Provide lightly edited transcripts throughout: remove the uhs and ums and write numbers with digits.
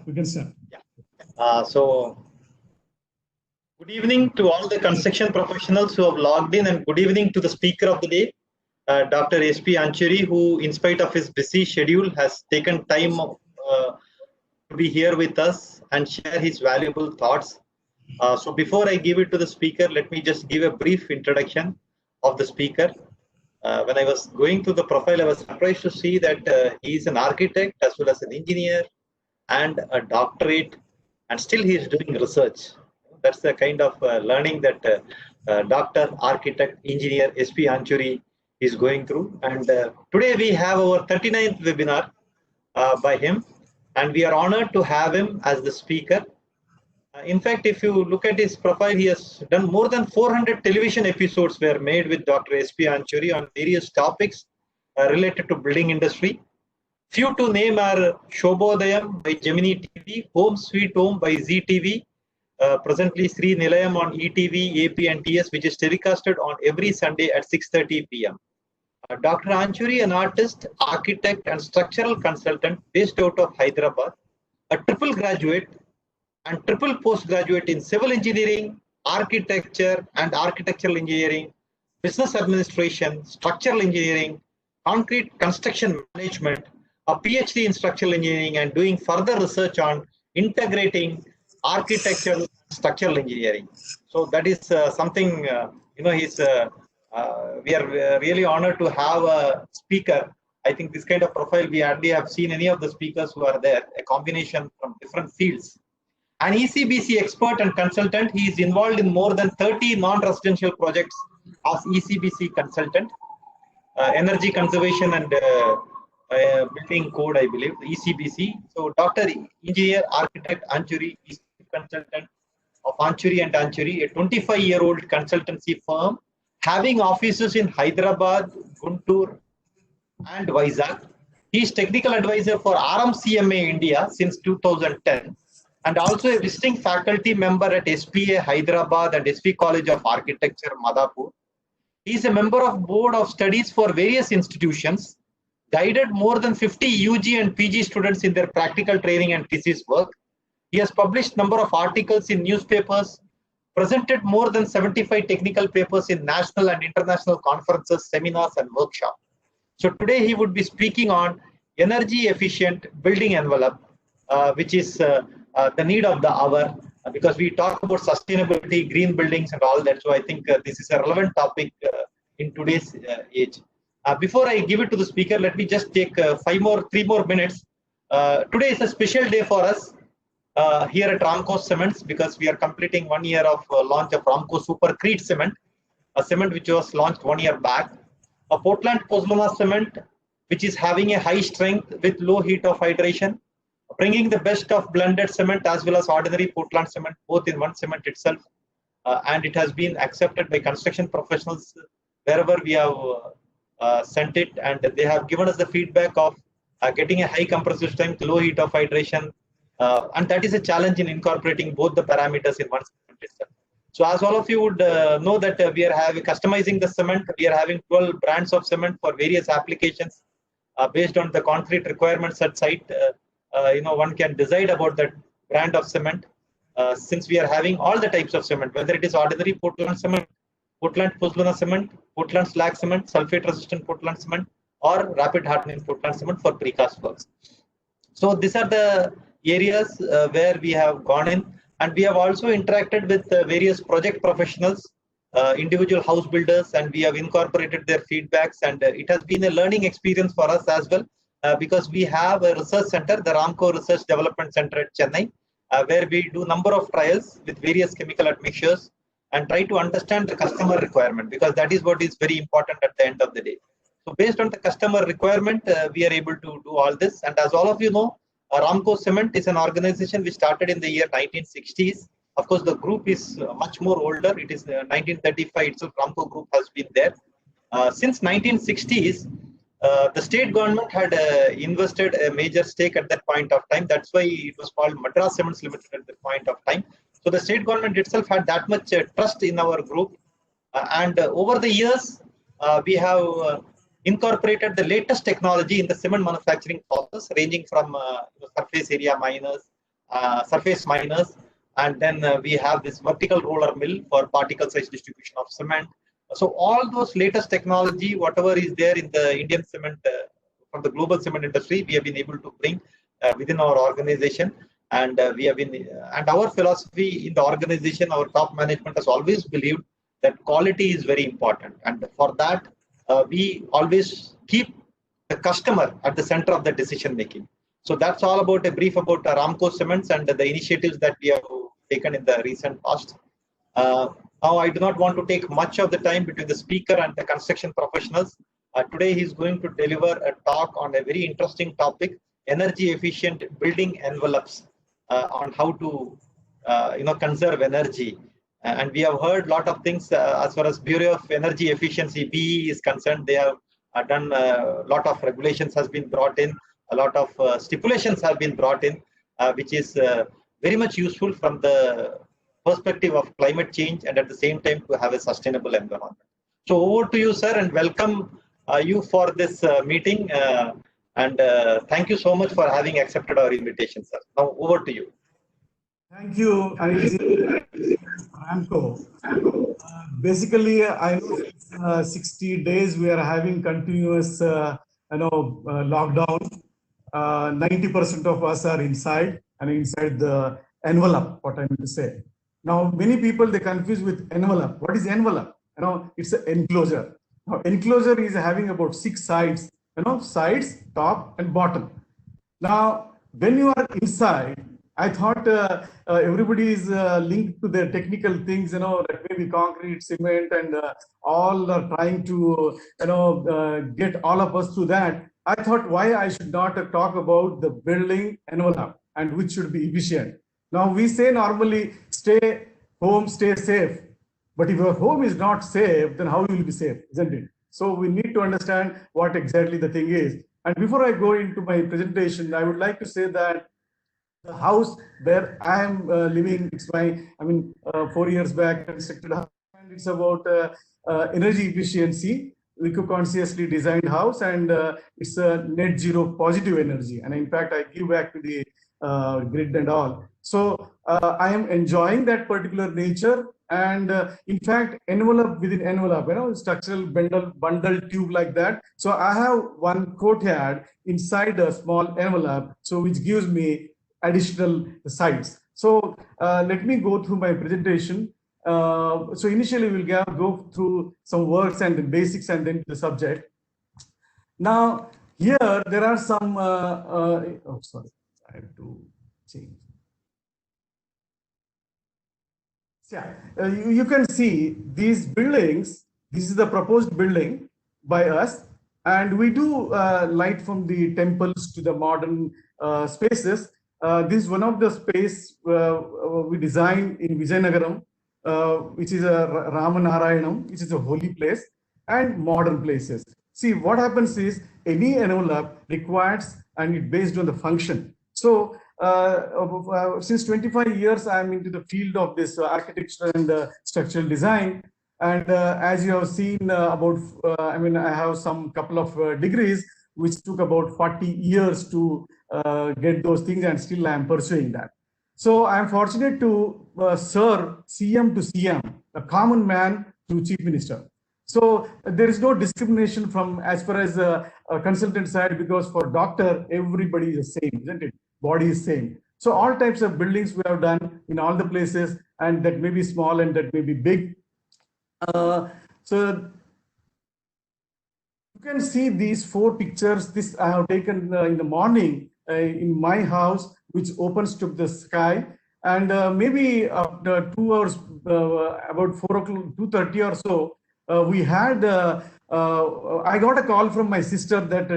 we can start. So, good evening to all the construction professionals who have logged in, and good evening to the speaker of the day, Dr.Er.R.S.P Anchuri, who, in spite of his busy schedule, has taken time to be here with us and share his valuable thoughts. So, before I give it to the speaker, let me just give a brief introduction of the speaker. When I was going through the profile, I was surprised to see that he is an architect as well as an engineer and a doctorate, and still he is doing research. That's the kind of learning that Doctor, Architect, Engineer S.P. Anchuri is going through. And today we have our 39th webinar by him, and we are honored to have him as the speaker. In fact, if you look at his profile, he has done more than 400 television episodes were made with Dr. S.P. Anchuri on various topics related to building industry. Few to name are Shobodayam by Gemini TV, Home Sweet Home by ZTV, presently Sri Nilayam on ETV, AP and TS, which is telecasted on every Sunday at 6:30 p.m. Dr. Anchuri, an artist, architect and structural consultant based out of Hyderabad, a triple graduate and triple postgraduate in civil engineering, architecture and architectural engineering, business administration, structural engineering, concrete construction management, a PhD in structural engineering, and doing further research on integrating architectural and structural engineering. So that is something, we are really honored to have a speaker. I think this kind of profile, we hardly have seen any of the speakers who are there, a combination from different fields. An ECBC expert and consultant, he is involved in more than 30 non-residential projects as ECBC consultant, energy conservation and building code, I believe, ECBC. So, Dr. Engineer Architect Anchuri is consultant of Anchuri and Anchuri, a 25-year-old consultancy firm having offices in Hyderabad, Guntur, and Vizag. He is technical advisor for RMCMA India since 2010. And also a visiting faculty member at SPA Hyderabad and SP College of Architecture, Madhapur. He is a member of board of studies for various institutions, guided more than 50 UG and PG students in their practical training and thesis work. He has published number of articles in newspapers, presented more than 75 technical papers in national and international conferences, seminars and workshops. So today he would be speaking on energy efficient building envelope, which is the need of the hour, because we talk about sustainability, green buildings and all that. So I think this is a relevant topic in today's age. Before I give it to the speaker, let me just take 3 more minutes. Today is a special day for us here at Ramco Cements, because we are completing 1 year of launch of Ramco Super Crete Cement, a cement which was launched 1 year back. A Portland Pozzolana cement, which is having a high strength with low heat of hydration, bringing the best of blended cement as well as ordinary Portland cement, both in one cement itself. And it has been accepted by construction professionals wherever we have sent it, and they have given us the feedback of getting a high compressive strength, low heat of hydration, and that is a challenge in incorporating both the parameters in one cement itself. So as all of you would know that we are customizing the cement. We are having 12 brands of cement for various applications based on the concrete requirements at site. One can decide about that brand of cement, since we are having all the types of cement, whether it is ordinary Portland cement, Portland Pozzolana cement, Portland slag cement, sulfate resistant Portland cement, or rapid hardening Portland cement for precast works. So these are the areas where we have gone in, and we have also interacted with various project professionals, individual house builders, and we have incorporated their feedbacks, and it has been a learning experience for us as well. Because we have a research center, the Ramco Research Development Center at Chennai, where we do number of trials with various chemical admixtures and try to understand the customer requirement, because that is what is very important at the end of the day. So based on the customer requirement, we are able to do all this. And as all of you know, Ramco Cement is an organization which started in the year 1960s. Of course, the group is much more older. It is 1935 itself. Ramco Group has been there. Since 1960s, the state government had invested a major stake at that point of time. That's why it was called Madras Cements Limited at that point of time. So the state government itself had that much trust in our group. And over the years, we have incorporated the latest technology in the cement manufacturing process, ranging from surface area miners, surface miners, and then we have this vertical roller mill for particle size distribution of cement. So all those latest technology, whatever is there in the Indian cement, from the global cement industry, we have been able to bring within our organization. And we have been, and our philosophy in the organization, our top management has always believed that quality is very important. And for that, we always keep the customer at the center of the decision making. So that's all about a brief about Ramco Cements and the initiatives that we have taken in the recent past. Now, I do not want to take much of the time between the speaker and the construction professionals. Today, he's going to deliver a talk on a very interesting topic, energy efficient building envelopes, on how to conserve energy. And we have heard a lot of things as far as Bureau of Energy Efficiency, BE, is concerned. They have done a lot of regulations has been brought in, a lot of stipulations have been brought in, which is very much useful from the perspective of climate change and at the same time to have a sustainable environment. So over to you, sir, and welcome you for this meeting. And thank you so much for having accepted our invitation, sir. Now over to you. Thank you, Ramco. Basically, I know 60 days we are having continuous, lockdown. 90% of us are inside and inside the envelope. What I mean to say. Now, many people they confuse with envelope. What is envelope? It's an enclosure. Now, enclosure is having about 6 sides. Sides, top, and bottom. Now, when you are inside, I thought everybody is linked to the technical things, like maybe concrete, cement, and all are trying to, get all of us through that. I thought why I should not talk about the building envelope and which should be efficient. Now we say normally stay home, stay safe. But if your home is not safe, then how you will be safe, isn't it? So we need to understand what exactly the thing is. And before I go into my presentation, I would like to say that the house where I am living, it's my, 4 years back constructed house, and it's about energy efficiency, eco-consciously designed house, and it's a net zero positive energy. And in fact, I give back to the grid and all. So I am enjoying that particular nature. And in fact, envelope within envelope, structural bundle tube like that. So I have one courtyard inside a small envelope, so which gives me additional sides. So let me go through my presentation. So initially we'll go through some words and the basics and then the subject. Now here there are some, oh sorry, I have to change. Yeah, you can see these buildings. This is the proposed building by us, and we do light from the temples to the modern spaces. This is one of the space we designed in Vijayanagaram, which is a Ramanarayanam, which is a holy place, and modern places. See, what happens is any envelope requires, and it's based on the function. So since 25 years, I'm into the field of this architecture and structural design. And as you have seen about, I have some couple of degrees, which took about 40 years to get those things, and still I'm pursuing that. So I'm fortunate to serve CM to CM, a common man to Chief Minister. So there is no discrimination from as far as a consultant side, because for doctor, everybody is the same, isn't it? Body is same. So all types of buildings we have done in all the places, and that may be small and that may be big. So you can see these 4 pictures. This I have taken in the morning in my house, which opens to the sky. And maybe after 2 hours, about 4 o'clock, 2:30 or so, we had, I got a call from my sister that,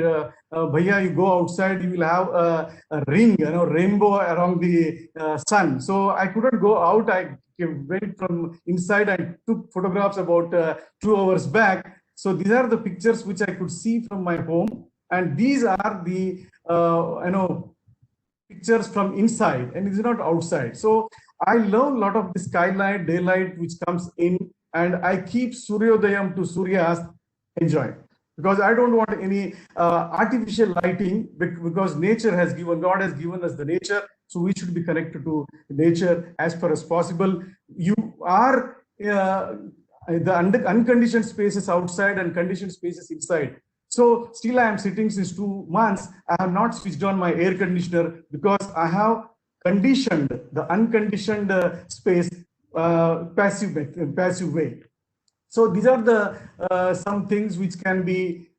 Bhaiya, you go outside, you will have a ring, rainbow around the sun. So I couldn't go out. I went from inside and took photographs about 2 hours back. So these are the pictures which I could see from my home. And these are the, pictures from inside, and it's not outside. So I love a lot of the skylight, daylight, which comes in, and I keep Suryodayam to Suryast, enjoy. because I don't want any artificial lighting, because nature has given, God has given us the nature, so we should be connected to nature as far as possible. You are the unconditioned spaces outside and conditioned spaces inside. So still I am sitting since 2 months. I have not switched on my air conditioner because I have conditioned the unconditioned space passive way. So these are the some things which can be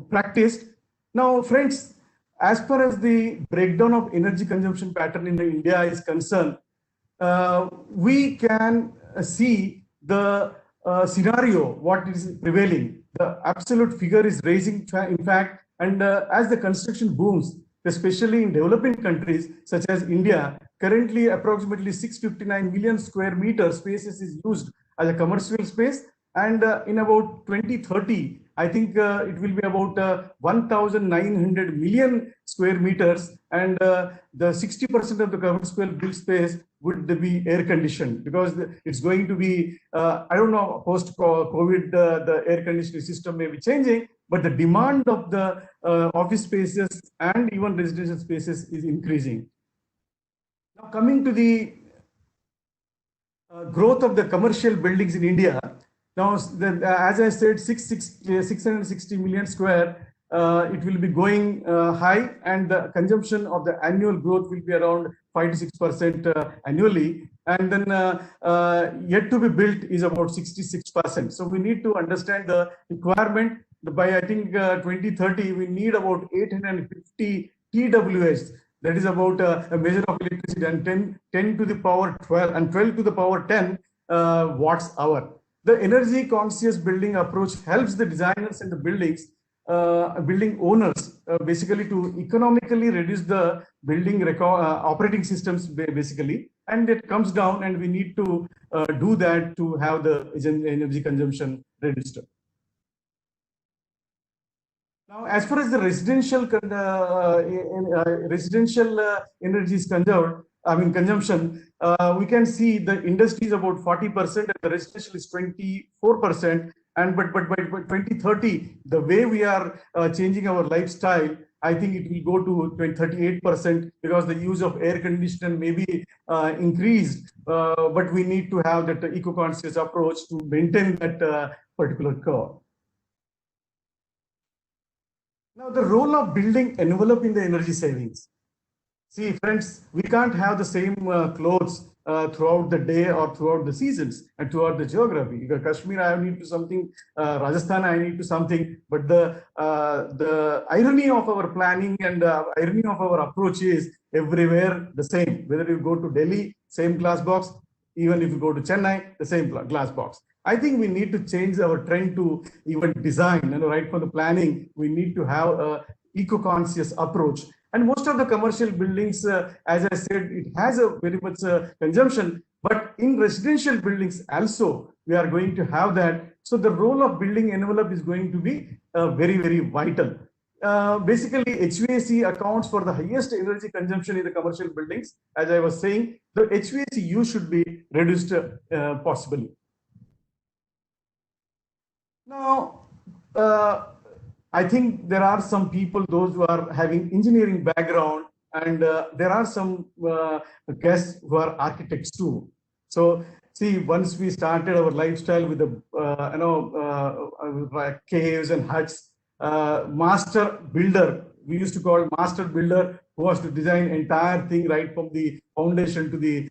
practiced. Now, friends, as far as the breakdown of energy consumption pattern in India is concerned, we can see the scenario, what is prevailing. The absolute figure is rising, in fact, and as the construction booms, especially in developing countries such as India, currently approximately 659 million square meter spaces is used as a commercial space, and in about 2030, I think it will be about 1,900 million square meters, and the 60% of the commercial built space would be air conditioned, because it's going to be, I don't know, post COVID, the air conditioning system may be changing, but the demand of the office spaces and even residential spaces is increasing. Now, coming to the growth of the commercial buildings in India. Now, as I said, 660 million square, it will be going high, and the consumption of the annual growth will be around 5 to 6% annually. And then yet to be built is about 66%. So we need to understand the requirement. By I think 2030, we need about 850 TWS. That is about a measure of electricity, and 10 to the power 12 and 12 to the power 10 watts hour. The energy conscious building approach helps the designers and the building owners basically to economically reduce the building operating systems basically, and it comes down, and we need to do that to have the energy consumption reduced. Now, as far as the residential energy is concerned, consumption, we can see the industry is about 40%, and the residential is 24%. And but by 2030, the way we are changing our lifestyle, I think it will go to 38%, because the use of air conditioner may be increased, but we need to have that eco-conscious approach to maintain that particular curve. Now, the role of building envelope in the energy savings. See, friends, we can't have the same clothes throughout the day or throughout the seasons and throughout the geography. Because Kashmir, I need to something, Rajasthan, I need to something. But the irony of our planning and irony of our approach is everywhere the same. Whether you go to Delhi, same glass box. Even if you go to Chennai, the same glass box. I think we need to change our trend to even design, right from the planning, we need to have a eco-conscious approach. And most of the commercial buildings, as I said, it has a very much consumption, but in residential buildings also, we are going to have that. So the role of building envelope is going to be very, very vital. Basically, HVAC accounts for the highest energy consumption in the commercial buildings. As I was saying, the HVAC use should be reduced possibly. Now, I think there are some people, those who are having engineering background, and there are some guests who are architects too. So, see, once we started our lifestyle with the caves and huts, master builder, we used to call master builder, who was to design entire thing right from the foundation to the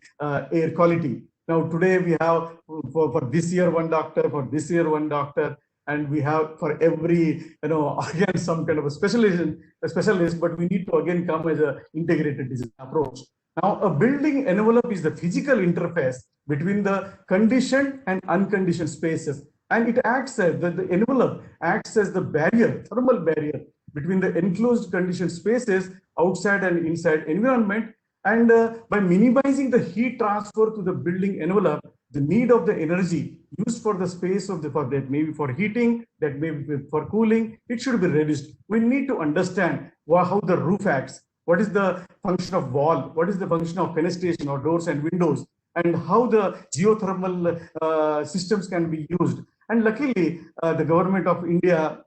air quality. Now today we have for this year one doctor, for this year one doctor, and we have for every again some kind of a specialist, but we need to again come as a integrated design approach. Now, a building envelope is the physical interface between the conditioned and unconditioned spaces, and it acts as the envelope acts as the barrier, thermal barrier between the enclosed conditioned spaces outside and inside environment. And by minimizing the heat transfer to the building envelope, the need of the energy used for the space of for that maybe for heating, that may be for cooling, it should be reduced. We need to understand how the roof acts, what is the function of wall, what is the function of fenestration or doors and windows, and how the geothermal systems can be used. And luckily, the government of India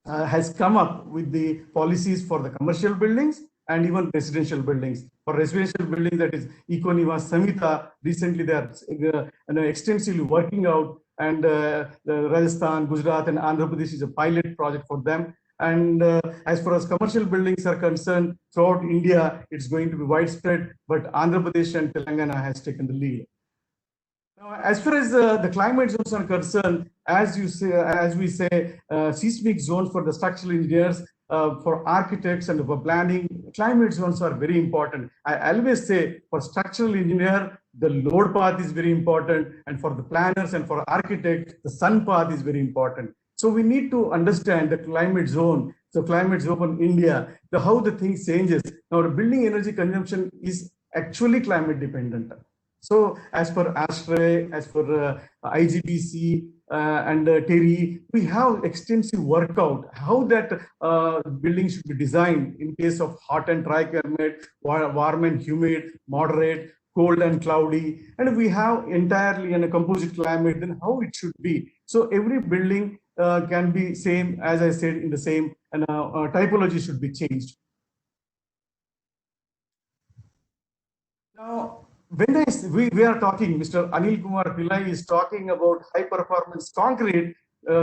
has come up with the policies for the commercial buildings and even residential buildings. For residential buildings, that is Econivas Samhita, recently they are extensively working out, and Rajasthan, Gujarat, and Andhra Pradesh is a pilot project for them. And as far as commercial buildings are concerned, throughout India, it's going to be widespread, but Andhra Pradesh and Telangana has taken the lead. Now, as far as the climate zones are concerned, as we say, seismic zones for the structural engineers, for architects and for planning, climate zones are very important. I always say for structural engineer, the load path is very important, and for the planners and for architects, the sun path is very important. So we need to understand the climate zone. So climate zone in India, how the things changes. Now, the building energy consumption is actually climate dependent. So as per ASHRAE, as per IGBC and TERI, we have extensive workout how that building should be designed in case of hot and dry climate, warm and humid, moderate, cold and cloudy, and we have entirely in a composite climate, then how it should be. So every building can be same, as I said, in the same, and typology should be changed. Now, when we are talking, Mr. Anil Kumar Pillai is talking about high performance concrete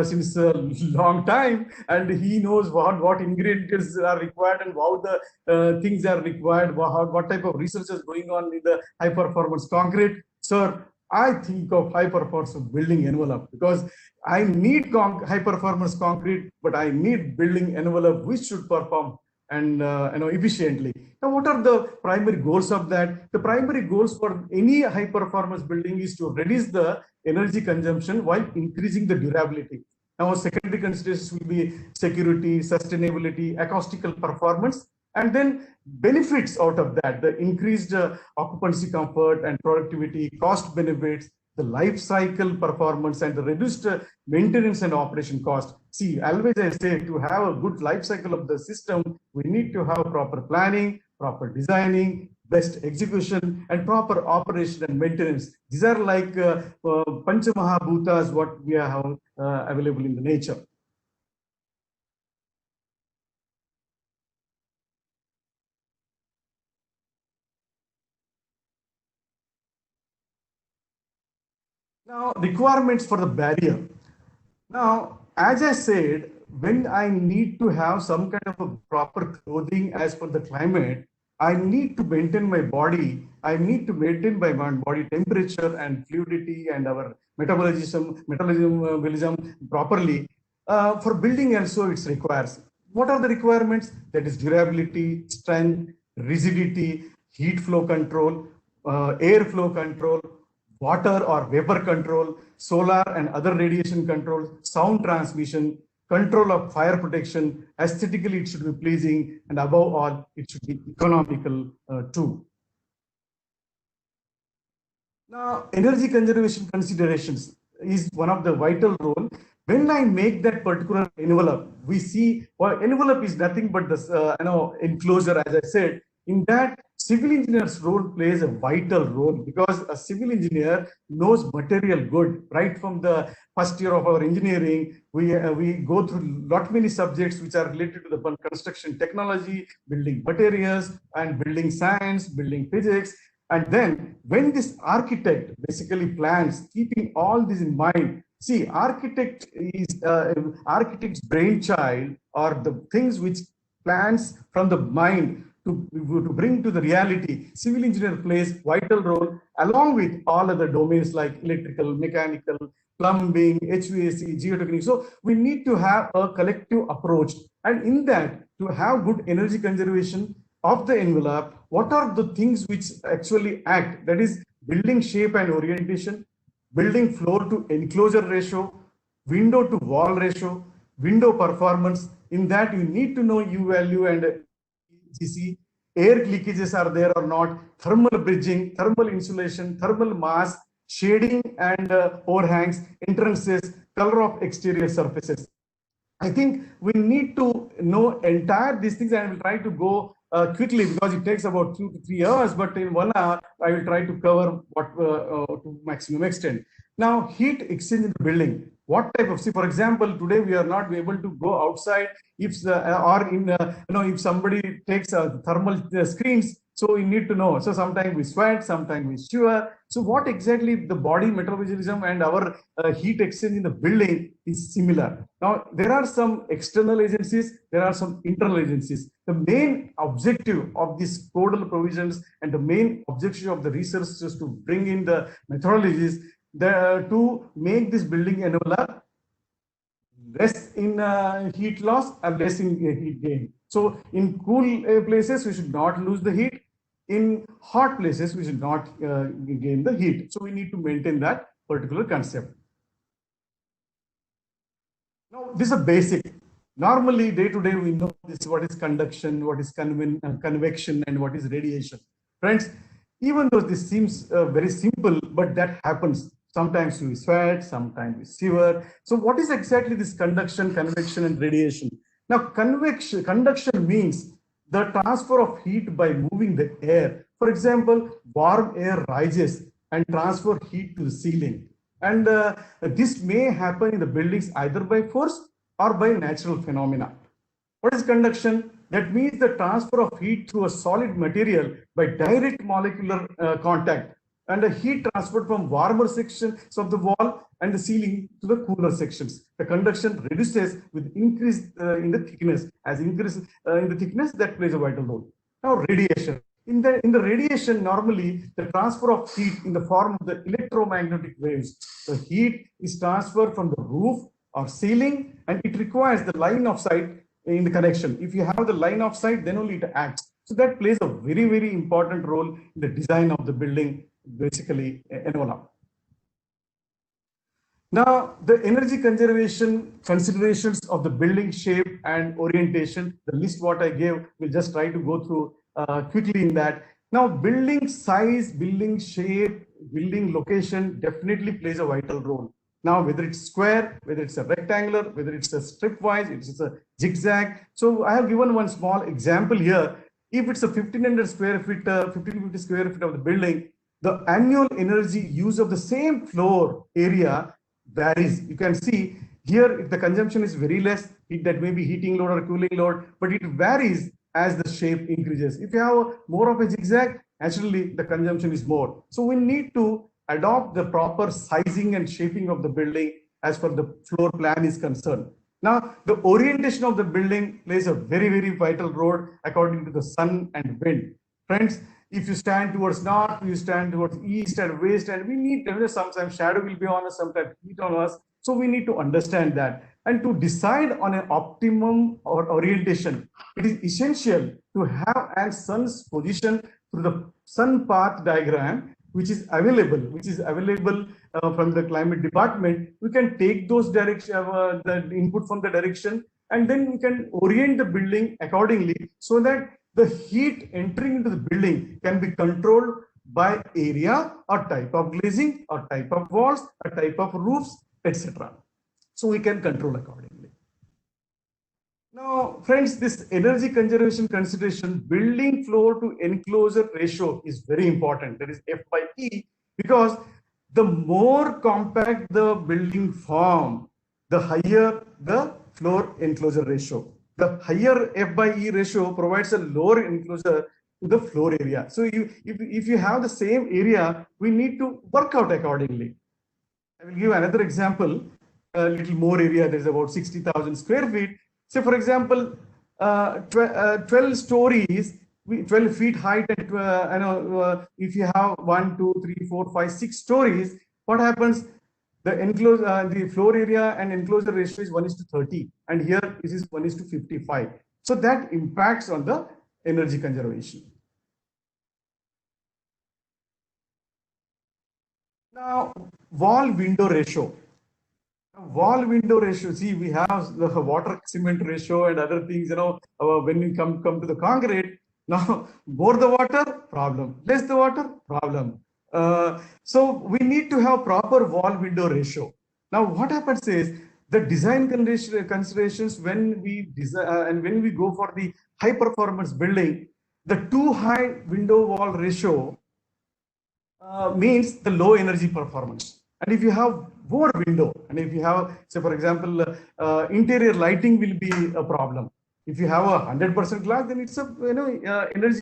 since a long time, and he knows what ingredients are required and how the things are required, what type of research is going on in the high performance concrete. Sir, I think of high performance building envelope because I need high performance concrete, but I need building envelope which should perform and efficiently. Now, what are the primary goals of that? The primary goals for any high performance building is to reduce the energy consumption while increasing the durability. Now, secondary considerations will be security, sustainability, acoustical performance, and then benefits out of that, the increased occupancy comfort and productivity, cost benefits, the life cycle performance, and the reduced maintenance and operation cost. See, always I say, to have a good life cycle of the system, we need to have proper planning, proper designing, best execution, and proper operation and maintenance. These are like Pancha Mahabhutas, what we have available in the nature. Now, requirements for the barrier. Now, as I said, when I need to have some kind of a proper clothing as per the climate, I need to maintain my body. I need to maintain my body temperature and fluidity and our metabolism properly. For building also, it requires. What are the requirements? That is durability, strength, rigidity, heat flow control, air flow control, water or vapor control, solar and other radiation control, sound transmission, control of fire protection. Aesthetically, it should be pleasing, and above all, it should be economical too. Now, energy conservation considerations is one of the vital role. When I make that particular envelope, we see, well, envelope is nothing but this, enclosure, as I said. In that, civil engineer's role plays a vital role because a civil engineer knows material good. Right from the first year of our engineering, we go through lot many subjects which are related to the construction technology, building materials, and building science, building physics. And then when this architect basically plans, keeping all this in mind, see, architect is architect's brainchild or the things which plans from the mind to bring to the reality. Civil engineer plays vital role along with all other domains like electrical, mechanical, plumbing, HVAC, geotechnical. So we need to have a collective approach. And in that, to have good energy conservation of the envelope, what are the things which actually act? That is building shape and orientation, building floor to enclosure ratio, window to wall ratio, window performance. In that, you need to know U value and GC, air leakages are there or not, thermal bridging, thermal insulation, thermal mass, shading and overhangs, entrances, color of exterior surfaces. I think we need to know entire these things, and I will try to go quickly because it takes about 2 to 3 hours, but in 1 hour, I will try to cover what to maximum extent. Now, heat exchange in the building. what type of, see, for example, today we are not able to go outside if if somebody takes thermal screens, so we need to know. So sometimes we sweat, sometimes we shiver. So what exactly the body metabolism and our heat exchange in the building is similar. Now, there are some external agencies, there are some internal agencies. The main objective of these codal provisions and the main objective of the research is to bring in the methodologies to make this building envelope less in heat loss and less in heat gain. So in cool places, we should not lose the heat. In hot places, we should not gain the heat. So we need to maintain that particular concept. Now, this is a basic. Normally, day to day, we know this: what is conduction, what is convection, and what is radiation. Friends, even though this seems very simple, but that happens. Sometimes we sweat, sometimes we shiver. So, what is exactly this conduction, convection, and radiation? Now, conduction means the transfer of heat by moving the air. For example, warm air rises and transfer heat to the ceiling. And this may happen in the buildings either by force or by natural phenomena. What is conduction? That means the transfer of heat through a solid material by direct molecular contact, and the heat transferred from warmer sections of the wall and the ceiling to the cooler sections. The conduction reduces with increase in the thickness. As increase in the thickness, that plays a vital role. Now, radiation. In the radiation, normally the transfer of heat in the form of the electromagnetic waves. The heat is transferred from the roof or ceiling, and it requires the line of sight in the connection. If you have the line of sight, then only it acts. So that plays a very, very important role in the design of the building, basically envelope. Now, the energy conservation considerations of the building shape and orientation, the list what I gave, we'll just try to go through quickly in that. Now, building size, building shape, building location definitely plays a vital role. Now, whether it's square, whether it's a rectangular, whether it's a stripwise, it's a zigzag. So I have given one small example here. If it's a 1500 square feet, 1550 square feet of the building, the annual energy use of the same floor area varies. You can see here, if the consumption is very less, that may be heating load or cooling load, but it varies as the shape increases. If you have more of a zigzag, naturally the consumption is more. So we need to adopt the proper sizing and shaping of the building as per the floor plan is concerned. Now, the orientation of the building plays a very, very vital role according to the sun and wind. Friends, if you stand towards north, you stand towards east and west, and we need, sometimes shadow will be on us, sometimes heat on us. So we need to understand that. And to decide on an optimum or orientation, it is essential to have a sun's position through the sun path diagram, which is available from the climate department. We can take those direction, the input from the direction, and then we can orient the building accordingly so that the heat entering into the building can be controlled by area or type of glazing or type of walls or type of roofs, etc. So we can control accordingly. Now, friends, this energy conservation consideration, building floor to enclosure ratio is very important. That is F/E, because the more compact the building form, the higher the floor enclosure ratio. The higher F/E ratio provides a lower enclosure to the floor area. So if you have the same area, we need to work out accordingly. I will give another example, a little more area, there's about 60,000 square feet. Say, for example, 12 stories, 12 feet height, and if you have 1, 2, 3, 4, 5, 6 stories, what happens? The floor area and enclosure ratio is 1:30, and here this is 1:55. So that impacts on the energy conservation. Now, wall window ratio. Wall window ratio. See, we have the water cement ratio and other things. When we come to the concrete, now more the water, problem. Less the water, problem. So we need to have proper wall window ratio. Now, what happens is the design considerations when we design and when we go for the high performance building, the too high window wall ratio means the low energy performance. And if you have more window. And if you have, say for example, interior lighting will be a problem. If you have 100% glass, then it's a energy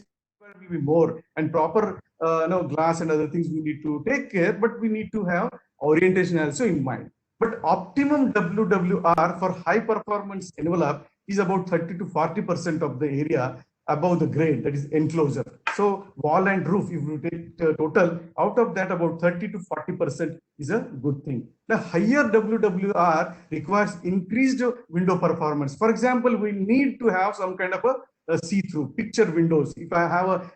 will be more, and proper glass and other things we need to take care, but we need to have orientation also in mind. But optimum WWR for high performance envelope is about 30 to 40% of the area above the grade, that is enclosure. So wall and roof, if you take total, out of that about 30 to 40% is a good thing. The higher WWR requires increased window performance. For example, we need to have some kind of a see-through picture windows. If I have a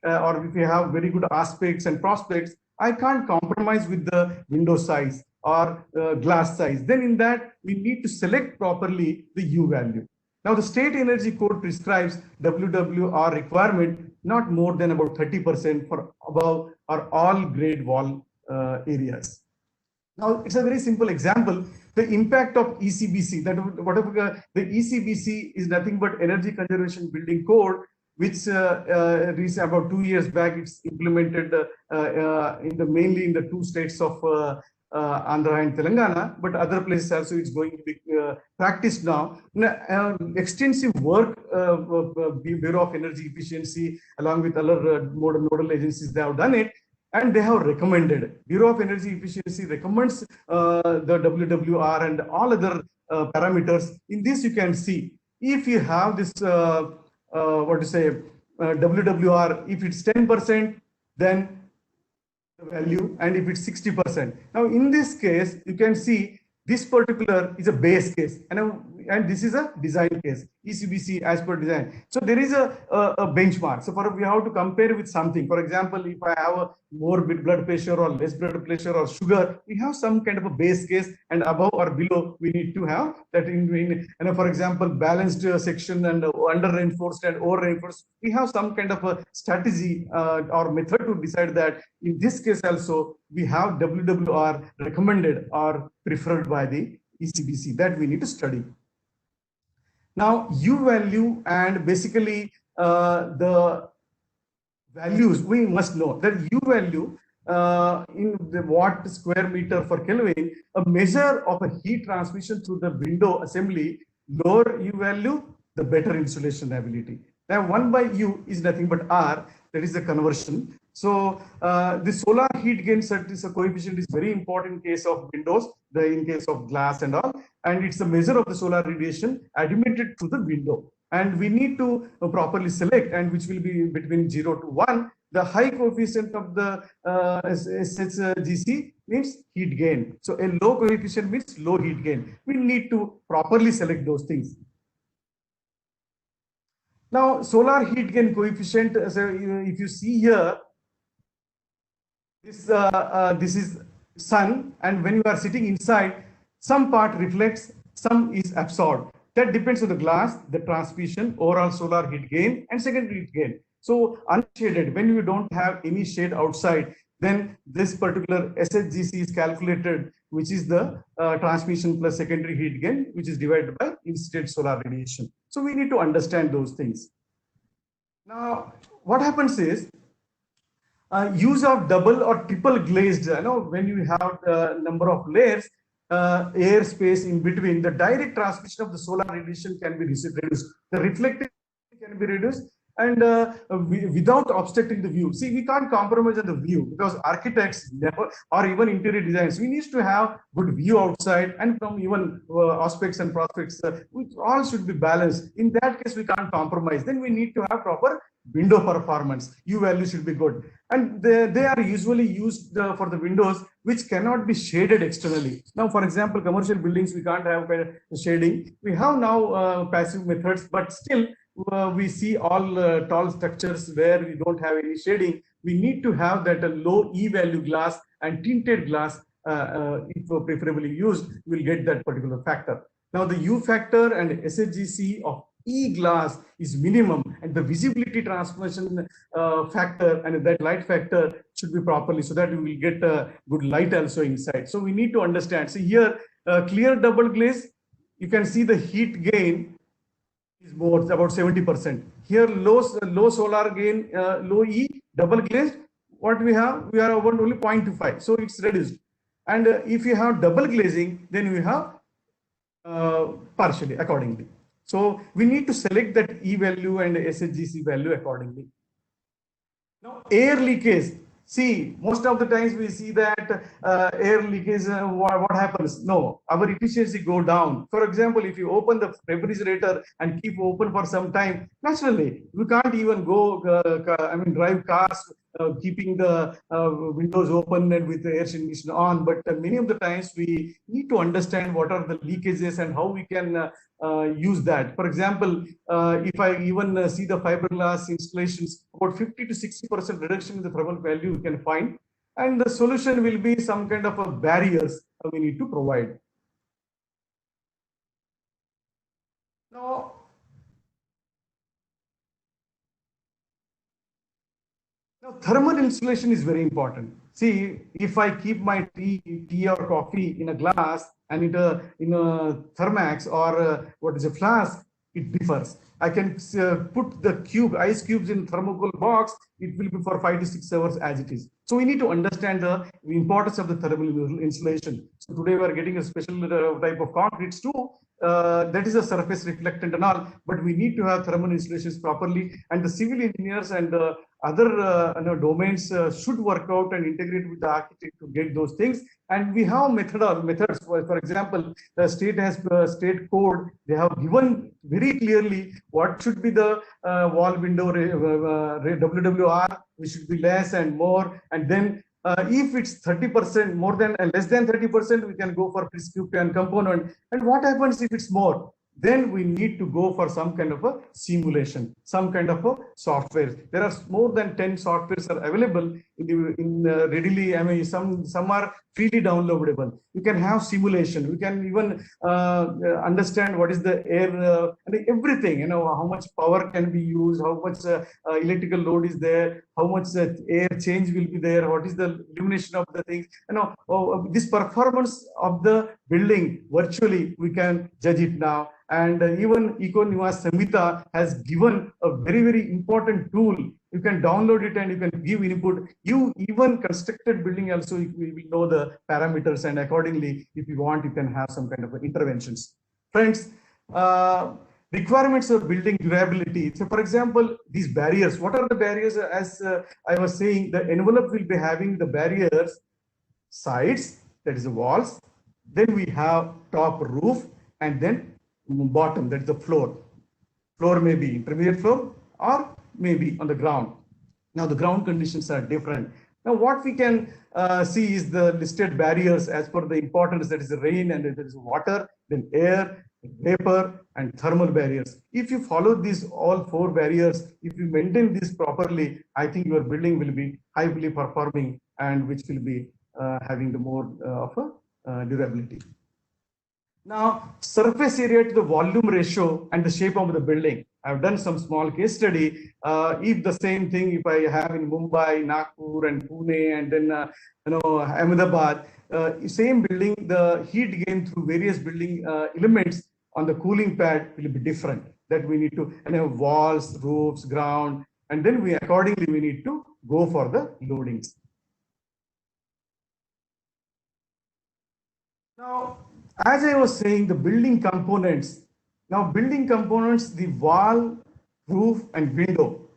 or if you have very good aspects and prospects, I can't compromise with the window size or glass size. Then in that, we need to select properly the U value. Now, the state energy code prescribes WWR requirement not more than about 30% for above or all grade wall areas. Now, it's a very simple example. The impact of ECBC, that whatever the ECBC is nothing but Energy Conservation Building Code, which is about 2 years back. It's implemented mainly in the two states of Andhra and Telangana, but other places also it's going to be practiced now. Extensive work, Bureau of Energy Efficiency along with other nodal agencies, they have done it. And they have recommended, Bureau of Energy Efficiency recommends the WWR and all other parameters. In this, you can see if you have this, WWR, if it's 10%, then the value, and if it's 60%. Now, in this case, you can see this particular is a base case, and this is a design case, ECBC as per design. So there is a benchmark. So we have to compare with something. For example, if I have a more blood pressure or less blood pressure or sugar, we have some kind of a base case, and above or below, we need to have that for example, balanced section and under reinforced and over reinforced. We have some kind of a strategy or method to decide that. In this case also, we have WWR recommended or preferred by the ECBC that we need to study. Now, U value and basically the values, we must know that U value in the watt square meter for Kelvin, a measure of a heat transmission through the window assembly. Lower U value, the better insulation ability. Now, 1 by U is nothing but R, that is the conversion. So the solar heat gain coefficient is very important in case of windows, in case of glass and all, and it's a measure of the solar radiation admitted through the window. And we need to properly select, and which will be between 0 to 1. The high coefficient of the SHGC means heat gain. So a low coefficient means low heat gain. We need to properly select those things. Now, solar heat gain coefficient, so if you see here, this is sun, and when you are sitting inside, some part reflects, some is absorbed. That depends on the glass, the transmission, overall solar heat gain, and secondary heat gain. So unshaded, when you don't have any shade outside, then this particular SHGC is calculated, which is the transmission plus secondary heat gain, which is divided by incident solar radiation. So we need to understand those things. Now, what happens is, use of double or triple glazed, when you have the number of layers, air space in between, the direct transmission of the solar radiation can be reduced. The reflective can be reduced, and without obstructing the view. See, we can't compromise on the view, because architects never, or even interior designers, we need to have good view outside, and from even aspects and prospects, which all should be balanced. In that case, we can't compromise. Then we need to have proper window performance. U value should be good, and they are usually used for the windows which cannot be shaded externally. Now, for example, commercial buildings, we can't have shading. We have now passive methods, but still we see all tall structures where we don't have any shading. We need to have that low E value glass and tinted glass, if preferably used, will get that particular factor. Now, the U factor and SHGC of E glass is minimum, and the visibility transmission factor and that light factor should be properly, so that we will get good light also inside. So we need to understand. See here, clear double glaze, you can see the heat gain is more, about 70%. Here, low solar gain, low E, double glazed, what we have, we are about only 0.25. So it's reduced. And if you have double glazing, then you have partially accordingly. So we need to select that E value and SHGC value accordingly. Now, air leakage. See, most of the times we see that air leakage, what happens? No, our efficiency go down. For example, if you open the refrigerator and keep open for some time, naturally, we can't even go, drive cars keeping the windows open and with the air conditioner on. But many of the times we need to understand what are the leakages and how we can use that. For example, if I even see the fiberglass installations, about 50 to 60% reduction in the thermal value we can find. And the solution will be some kind of a barriers we need to provide. Now, thermal insulation is very important. See, if I keep my tea or coffee in a glass and in a thermax or what is a flask, it differs. I can put the ice cubes in thermocol box. It will be for 5 to 6 hours as it is. So we need to understand the importance of the thermal insulation. So today we are getting a special type of concretes too. That is a surface reflectant and all, but we need to have thermal insulations properly, and the civil engineers and other domains should work out and integrate with the architect to get those things. And we have methods. For example, the state has state code. They have given very clearly what should be the wall window WWR, which should be less and more. And then if it's 30% more than less than 30%, we can go for prescriptive component. And what happens if it's more? Then we need to go for some kind of a simulation, some kind of a software. There are more than 10 softwares are available in readily. I mean, some are freely downloadable. You can have simulation. We can even understand what is the air and everything. You know, how much power can be used, how much electrical load is there, how much air change will be there, what is the illumination of the things. You know, this performance of the building virtually we can judge it now. And even EcoNivas Samhita has given a very, very important tool. You can download it and you can give input. You even constructed building also, you will know the parameters, and accordingly, if you want, you can have some kind of interventions. Friends, requirements of building durability. So for example, these barriers, what are the barriers? As I was saying, the envelope will be having the barriers, sides, that is the walls. Then we have top roof, and then bottom, that is the floor. Floor may be intermediate floor or maybe on the ground. Now the ground conditions are different. Now what we can see is the listed barriers as per the importance, that is the rain, and there is water, then air, vapor, and thermal barriers. If you follow these all 4 barriers, if you maintain this properly, I think your building will be highly performing and which will be having the more of a durability. Now, surface area to the volume ratio and the shape of the building. I've done some small case study. If the same thing, if I have in Mumbai, Nagpur, and Pune, and then Ahmedabad, same building, the heat gain through various building elements on the cooling pad will be different. That we need to, walls, roofs, ground, and then we accordingly we need to go for the loadings. Now, as I was saying, the building components. Now, building components, the wall, roof, and window.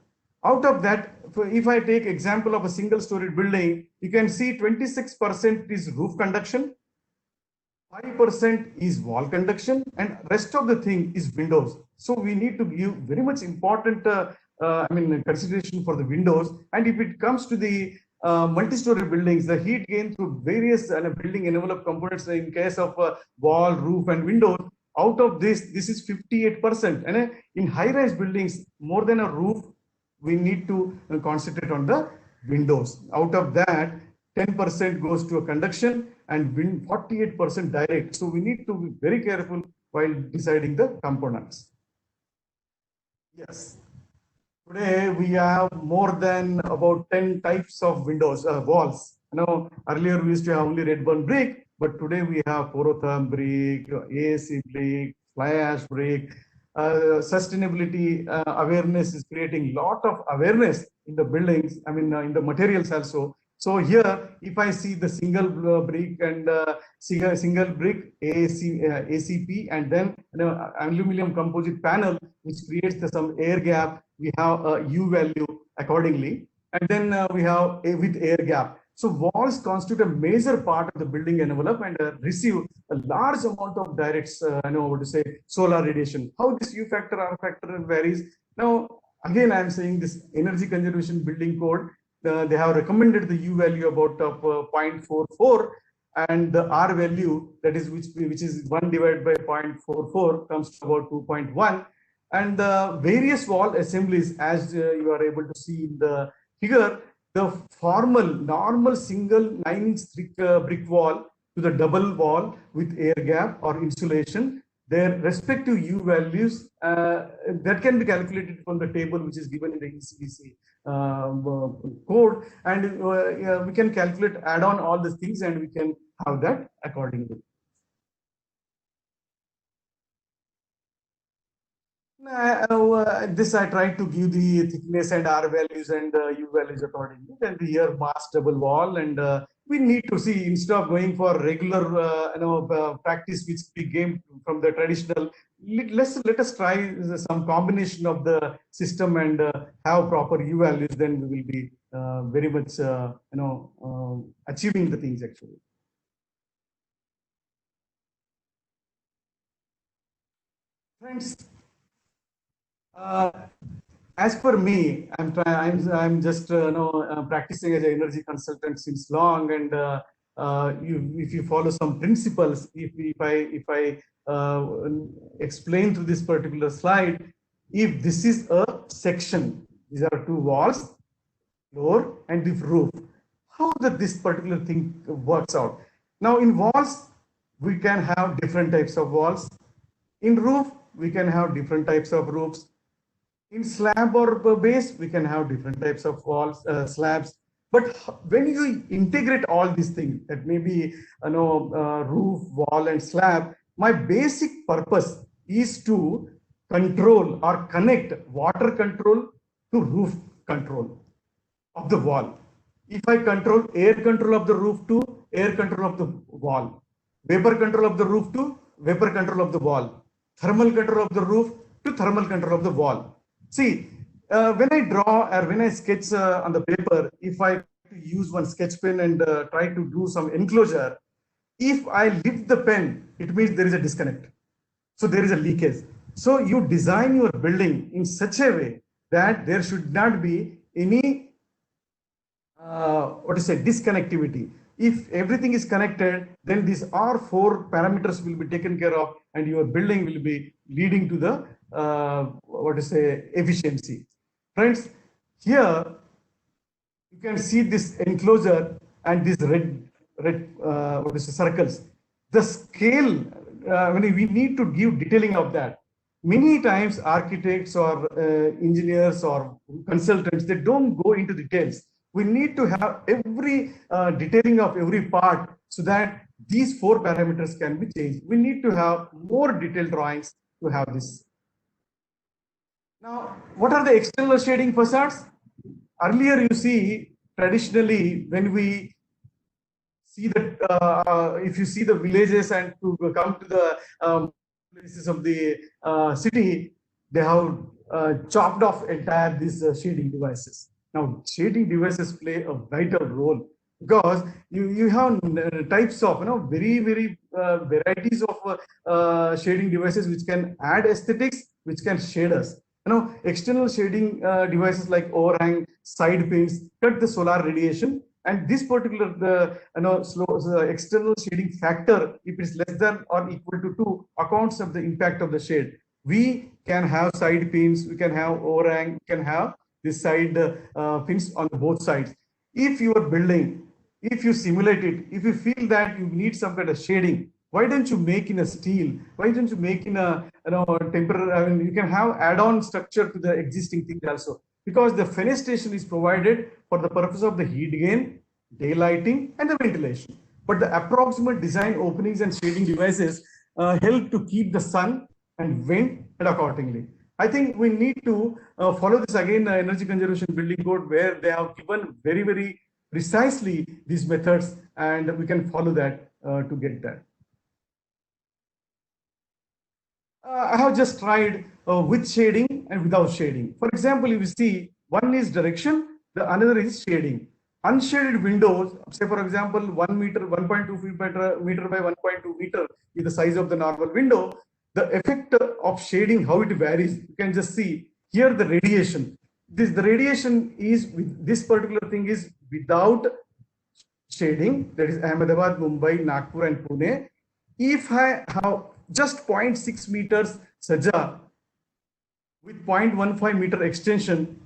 Out of that, if I take example of a single-story building, you can see 26% is roof conduction, 5% is wall conduction, and rest of the thing is windows. So we need to give very much important consideration for the windows. And if it comes to the multi-story buildings, the heat gain through various building envelope components in case of wall, roof, and windows. Out of this is 58%. And in high-rise buildings, more than a roof, we need to concentrate on the windows. Out of that, 10% goes to a conduction and 48% direct. So we need to be very careful while deciding the components. Yes. Today we have more than about 10 types of windows, walls. Earlier we used to have only red burn brick, but today we have porotherm brick, AAC brick, fly ash brick. Sustainability awareness is creating a lot of awareness in the buildings, in the materials also. So here, if I see the single brick and single brick ACP, and then aluminum composite panel, which creates some air gap, we have a U value accordingly, and then we have a with air gap. So walls constitute a major part of the building envelope and receive a large amount of direct, solar radiation. How this U factor, R factor varies. Now, again, I am saying this energy conservation building code, they have recommended the U value about 0.44, and the R value, that is which is 1 divided by 0.44, comes to about 2.1. And the various wall assemblies, as you are able to see in the figure, the normal single 9-inch brick wall to the double wall with air gap or insulation, their respective U values that can be calculated from the table which is given in the ECBC code, and we can calculate, add on all these things, and we can have that accordingly. This I tried to give the thickness and R values and U values accordingly. And here mass double wall, and we need to see, instead of going for regular practice which we gain from the traditional, let us try some combination of the system and have proper U values. Then we will be very much achieving the things actually. Friends, as for me, I'm just practicing as an energy consultant since long, and if you follow some principles, if I explain through this particular slide, if this is a section, these are two walls, floor and the roof, how this particular thing works out. Now in walls, we can have different types of walls. In roof, we can have different types of roofs. In slab or base, we can have different types of walls, slabs. But when you integrate all these things, that may be roof, wall, and slab, my basic purpose is to control or connect water control to roof control of the wall. If I control air control of the roof to air control of the wall, vapor control of the roof to vapor control of the wall, thermal control of the roof to thermal control of the wall. See, when I draw or when I sketch on the paper, if I use one sketch pen and try to do some enclosure, if I lift the pen, it means there is a disconnect. So there is a leakage. So you design your building in such a way that there should not be any disconnectivity. If everything is connected, then these R4 parameters will be taken care of, and your building will be leading to the efficiency. Friends, here you can see this enclosure and these red circles. The scale, when we need to give detailing of that. Many times architects or engineers or consultants, they don't go into details. We need to have every detailing of every part so that these 4 parameters can be changed. We need to have more detailed drawings to have this. Now, what are the external shading facades? Earlier, you see, traditionally, when we see that, if you see the villages and to come to the places of the city, they have chopped off entire these shading devices. Now, shading devices play a vital role because you have types of very varieties of shading devices which can add aesthetics, which can shade us. External shading devices like overhang, side panes cut the solar radiation, and this particular external shading factor, if it is less than or equal to 2, accounts of the impact of the shade. We can have side pins, we can have overhang, we can have this side pins on both sides. If you are building, if you simulate it, if you feel that you need some kind of shading, why don't you make in a steel? Why don't you make in a temporary? I mean, you can have add-on structure to the existing thing also, because the fenestration is provided for the purpose of the heat gain, daylighting, and the ventilation. But the approximate design openings and shading devices help to keep the sun and wind and accordingly. I think we need to follow this again, energy conservation building code, where they have given very precisely these methods, and we can follow that to get that. I have just tried with shading and without shading. For example, if you see, one is direction, the another is shading. Unshaded windows, say for example, 1 meter, 1.2 feet meter by 1.2 meter is the size of the normal window. The effect of shading, how it varies, you can just see here the radiation. The radiation is with this particular thing is without shading, that is Ahmedabad, Mumbai, Nagpur, and Pune. If I have just 0.6 meters Saja with 0.15 meter extension,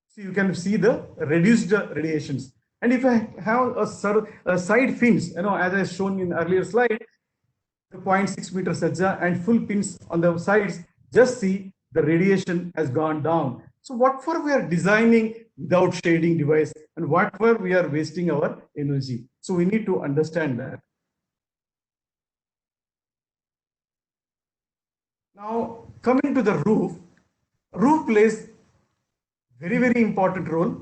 so you can see the reduced radiations. And if I have a side fins, as I shown in earlier slide, the 0.6 meter Saja and full pins on the sides, just see the radiation has gone down. So what for we are designing without shading device, and what for we are wasting our energy. So we need to understand that. Now coming to the roof plays very, very important role.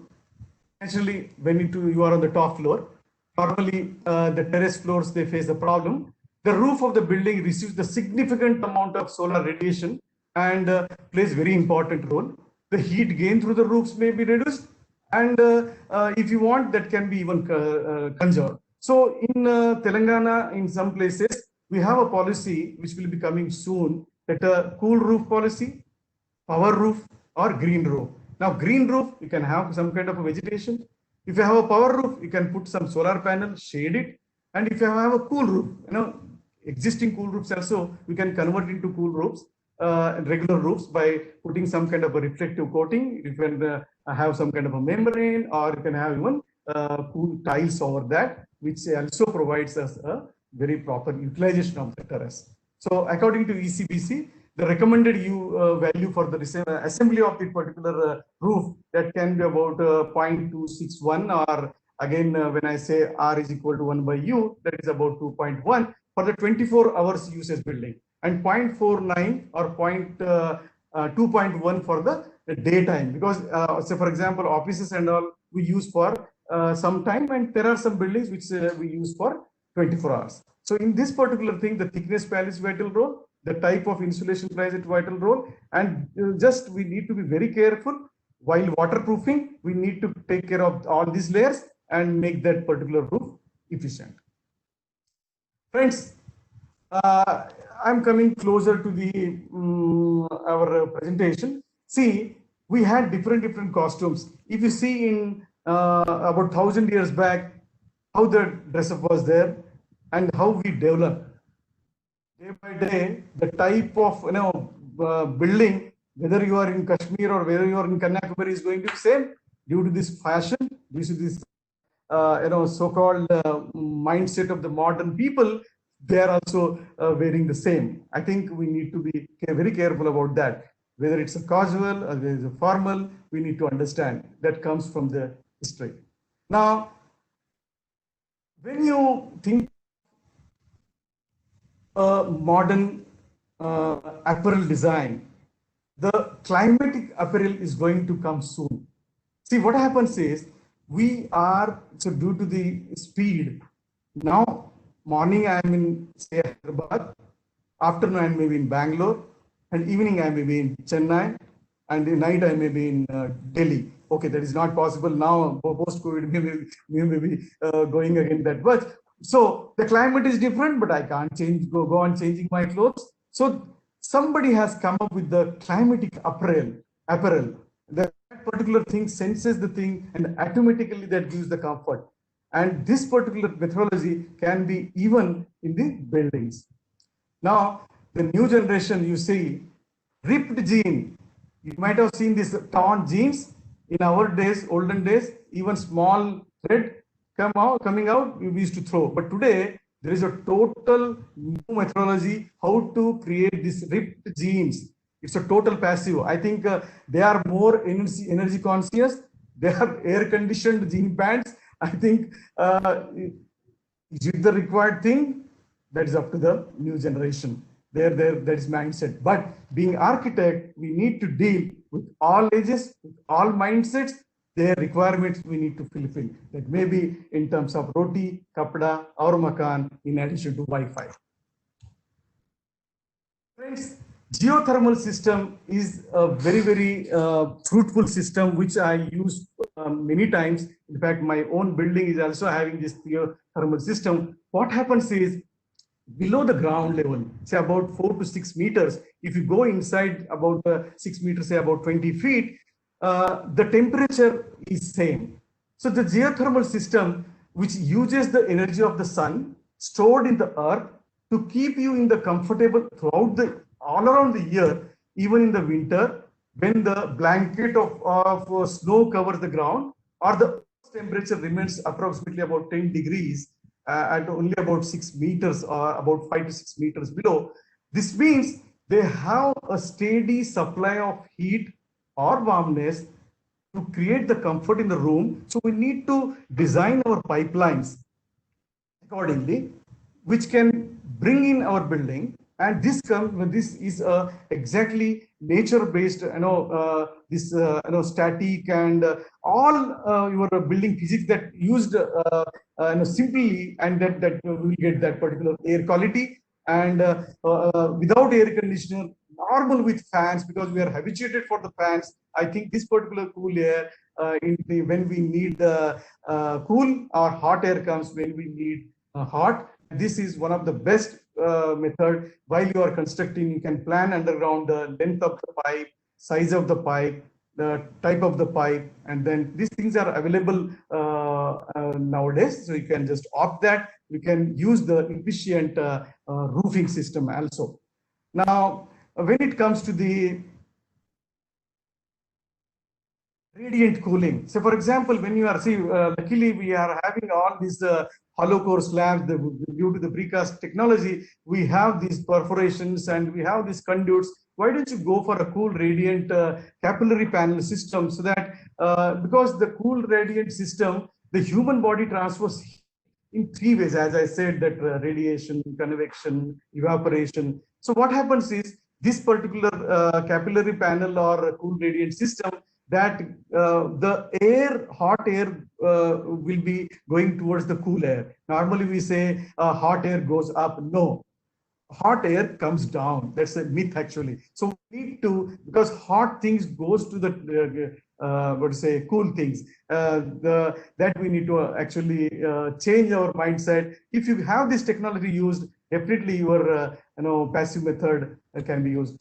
Actually, when you are on the top floor, normally the terrace floors, they face a problem. The roof of the building receives the significant amount of solar radiation and plays very important role. The heat gain through the roofs may be reduced, and if you want, that can be even conserved. So in Telangana, in some places, we have a policy which will be coming soon, that a cool roof policy, power roof, or green roof. Now, green roof, you can have some kind of a vegetation. If you have a power roof, you can put some solar panel, shade it. And if you have a cool roof, existing cool roofs also, we can convert into cool roofs, regular roofs, by putting some kind of a reflective coating. You can have some kind of a membrane, or you can have even cool tiles over that, which also provides us a very proper utilization of the terrace. So according to ECBC, the recommended value for the assembly of the particular roof, that can be about 0.261, or again, when I say R is equal to 1 by U, that is about 2.1 for the 24 hours usage building, and 0.49 or 2.1 for the daytime, because say for example, offices and all we use for some time, and there are some buildings which we use for 24 hours. So in this particular thing, the thickness plays vital role, the type of insulation plays a vital role, and just we need to be very careful while waterproofing. We need to take care of all these layers and make that particular roof efficient. Friends, I'm coming closer to the our presentation. See, we had different costumes. If you see in about 1,000 years back, how the dress up was there and how we developed. Day by day, the type of building, whether you are in Kashmir or whether you are in Kanyakumari, is going to be same due to this fashion, due to this so-called mindset of the modern people. They are also wearing the same. I think we need to be very careful about that. Whether it's a casual or whether it's a formal, we need to understand that comes from the history. Now, when you think modern apparel design, the climatic apparel is going to come soon. See, what happens is, we are, so due to the speed, now morning I am in, say, Hyderabad, afternoon I may be in Bangalore, and evening I may be in Chennai, and in night I may be in Delhi. Okay, that is not possible now, post-COVID, may be going again that much. So the climate is different, but I can't go on changing my clothes. So somebody has come up with the climatic apparel. That particular thing senses the thing, and automatically that gives the comfort. And this particular methodology can be even in the buildings. Now, the new generation, you see, ripped jean. You might have seen these torn jeans in our days, olden days, even small thread coming out, we used to throw. But today, there is a total new methodology how to create these ripped jeans. It's a total passive. I think they are more energy conscious. They have air-conditioned jean pants. I think is it the required thing? That is up to the new generation. That is mindset. But being architect, we need to deal with all ages, with all mindsets. their requirements we need to fulfill. That may be in terms of roti, kapda, or makan, in addition to Wi-Fi. Friends, geothermal system is a very fruitful system which I use many times. In fact, my own building is also having this geothermal system. What happens is, below the ground level, say about 4 to 6 meters, if you go inside about 6 meters, say about 20 feet, the temperature is same. So the geothermal system, which uses the energy of the sun stored in the earth to keep you in the comfortable throughout the all around the year, even in the winter, when the blanket of snow covers the ground, or the temperature remains approximately about 10 degrees at only about 6 meters or about 5 to 6 meters below. This means they have a steady supply of heat or warmness to create the comfort in the room. So we need to design our pipelines accordingly, which can bring in our building. And this is exactly nature-based, static and all your building physics that used simply, and that will get that particular air quality. And without air conditioner, normal with fans, because we are habituated for the fans. I think this particular cool air, when we need cool, or hot air comes when we need hot. This is one of the best method. While you are constructing, you can plan underground the length of the pipe, size of the pipe, the type of the pipe, and then these things are available nowadays. So you can just opt that. You can use the efficient roofing system also. Now, when it comes to the radiant cooling. So for example, when you are, luckily we are having all these hollow core slabs, due to the precast technology, we have these perforations and we have these conduits. Why don't you go for a cool radiant capillary panel system, so that because the cool radiant system, the human body transfers in 3 ways, as I said, that radiation, convection, evaporation. So what happens is, this particular capillary panel or cool radiant system, that the hot air will be going towards the cool air. Normally we say hot air goes up. No, hot air comes down. That's a myth actually. So we need to, because hot things goes to the cool things. That we need to actually change our mindset. If you have this technology used, definitely your passive method can be used.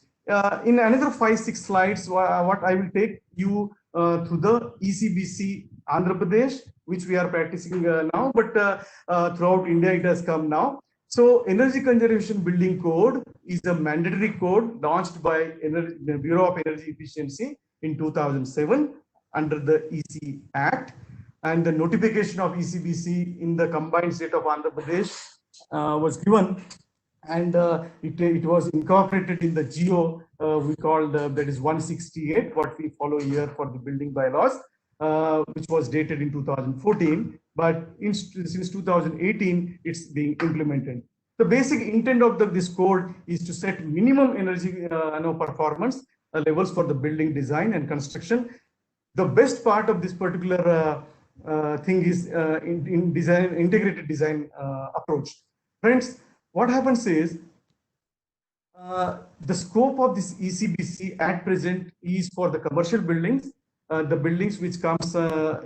In another 5-6 slides, what I will take you through the ECBC Andhra Pradesh, which we are practicing now, but throughout India it has come now. So Energy Conservation Building Code is a mandatory code launched by the Bureau of Energy Efficiency in 2007 under the EC Act, and the notification of ECBC in the combined state of Andhra Pradesh was given, and it was incorporated in the GEO we called that is 168, what we follow here for the building bylaws, which was dated in 2014, but since 2018 it's being implemented. The basic intent of this code is to set minimum energy performance levels for the building design and construction. The best part of this particular thing is in design, integrated design approach. Friends, what happens is, the scope of this ECBC at present is for the commercial buildings, the buildings which comes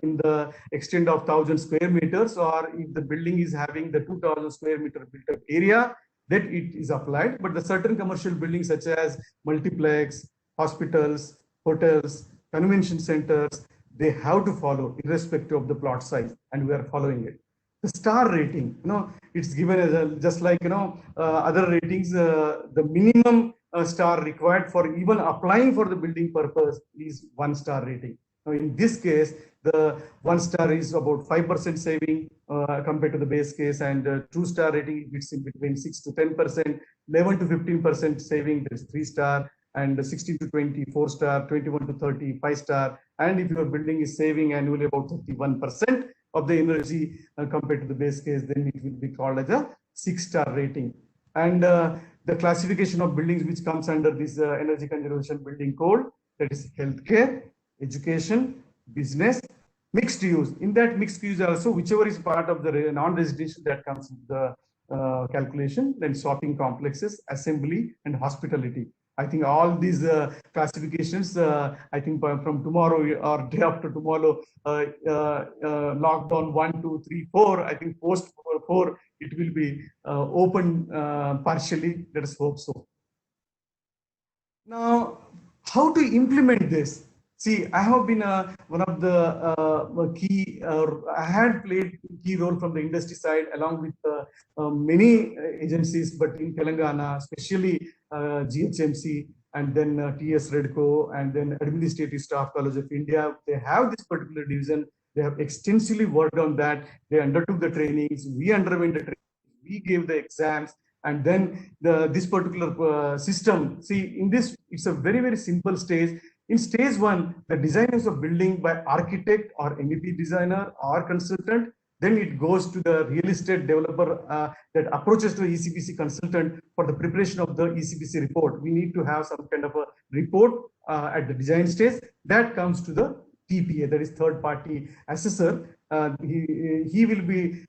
in the extent of 1,000 square meters, or if the building is having the 2,000 square meter built up area, that it is applied. But the certain commercial buildings such as multiplex, hospitals, hotels, convention centers, they have to follow irrespective of the plot size, and we are following it. The star rating, it's given as just like other ratings, the minimum star required for even applying for the building purpose is 1-star rating. Now in this case, the 1-star is about 5% saving compared to the base case, and 2-star rating, it's in between 6 to 10%, 11 to 15% saving, there is 3-star, and 16 to 20 4-star, 21 to 30 5-star, and if your building is saving annually about 31% of the energy compared to the base case, then it will be called as a 6-star rating. And the classification of buildings which comes under this Energy Conservation Building Code, that is healthcare, education, business, mixed use. In that mixed use also, whichever is part of the non-residential that comes with the calculation, then shopping complexes, assembly, and hospitality. I think all these classifications, I think from tomorrow or day after tomorrow, lockdown 1, 2, 3, 4, I think post 4, it will be open partially. Let us hope so. Now, how to implement this? See, I have been one of the key, I had played key role from the industry side along with many agencies, but in Telangana, especially GHMC and then TS Redco and then Administrative Staff College of India, they have this particular division. They have extensively worked on that. They undertook the trainings. We underwent the trainings. We gave the exams. And then this particular system, see, in this, it's a very, very simple stage. In stage 1, the design is a building by architect or MEP designer or consultant. Then it goes to the real estate developer that approaches to the ECPC consultant for the preparation of the ECPC report. We need to have some kind of a report at the design stage that comes to the TPA, that is third party assessor. He will be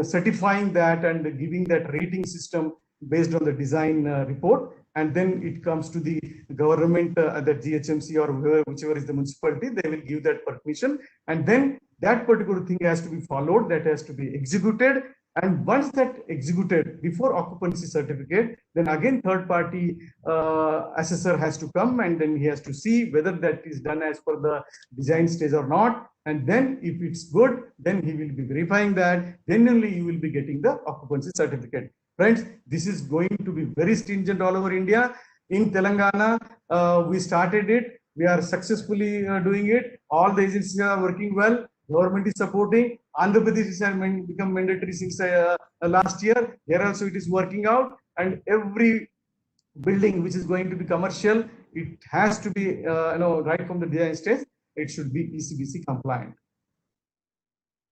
certifying that and giving that rating system based on the design report. And then it comes to the government, the GHMC or whichever is the municipality, they will give that permission. And then that particular thing has to be followed, that has to be executed. And once that executed before occupancy certificate, then again third party assessor has to come and then he has to see whether that is done as per the design stage or not. And then if it's good, then he will be verifying that, then only you will be getting the occupancy certificate. Friends, this is going to be very stringent all over India. In Telangana, we started it. We are successfully doing it. All the agencies are working well. Government is supporting. Andhra Pradesh has become mandatory since last year. Here also it is working out. And every building which is going to be commercial, it has to be, right from the design stage, it should be ECBC compliant.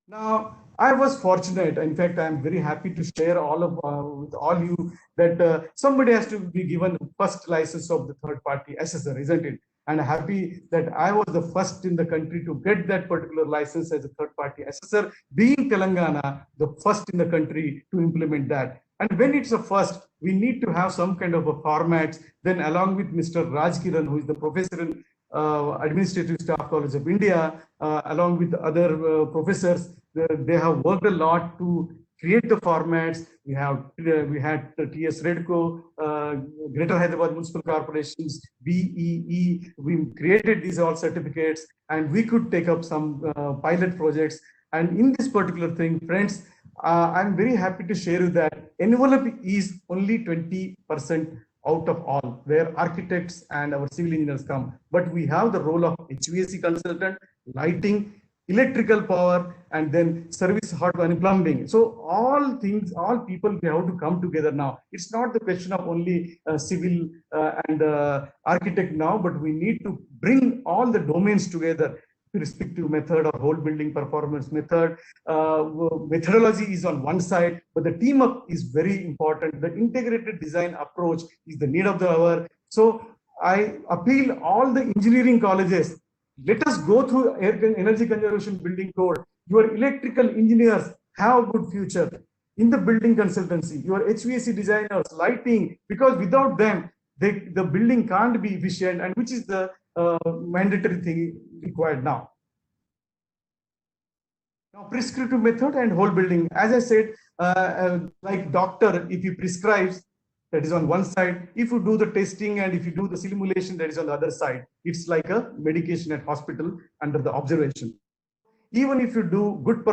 Now, I was fortunate. In fact, I am very happy to share all of with all you that somebody has to be given first license of the third party assessor, isn't it? And happy that I was the first in the country to get that particular license as a third party assessor, being Telangana, the first in the country to implement that. And when it's a first, we need to have some kind of a format. Then along with Mr. Raj Kiran, who is the professor in Administrative Staff College of India, along with other professors, they have worked a lot to create the formats. We had TS Redco, Greater Hyderabad Municipal Corporations, BEE. We created these all certificates, and we could take up some pilot projects. And in this particular thing, friends, I'm very happy to share with that envelope is only 20% out of all, where architects and our civil engineers come. But we have the role of HVAC consultant, lighting, electrical power, and then service hardware and plumbing. So all things, all people, we have to come together now. It's not the question of only civil and architect now, but we need to bring all the domains together. Respective method or whole building performance method. Methodology is on one side, but the team up is very important. The integrated design approach is the need of the hour. So I appeal all the engineering colleges, let us go through energy conservation building code. Your electrical engineers have a good future in the building consultancy, your HVAC designers, lighting, because without them, the building can't be efficient, and which is the mandatory thing required now. Now, prescriptive method and whole building. As I said, like doctor, if he prescribes, that is on one side. If you do the testing and if you do the simulation, that is on the other side. It's like a medication at hospital under the observation. Even if you do good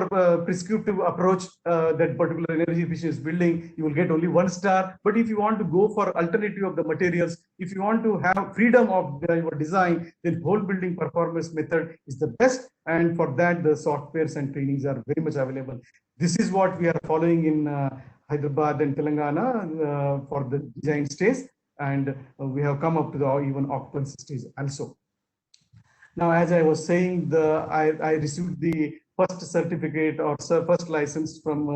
prescriptive approach, that particular energy efficient building, you will get only 1 star. But if you want to go for alternative of the materials, if you want to have freedom of your design, then whole building performance method is the best. And for that, the softwares and trainings are very much available. This is what we are following in Hyderabad and Telangana for the design stage. And we have come up to the even occupancy stage also. Now, as I was saying, I received the first certificate or first license from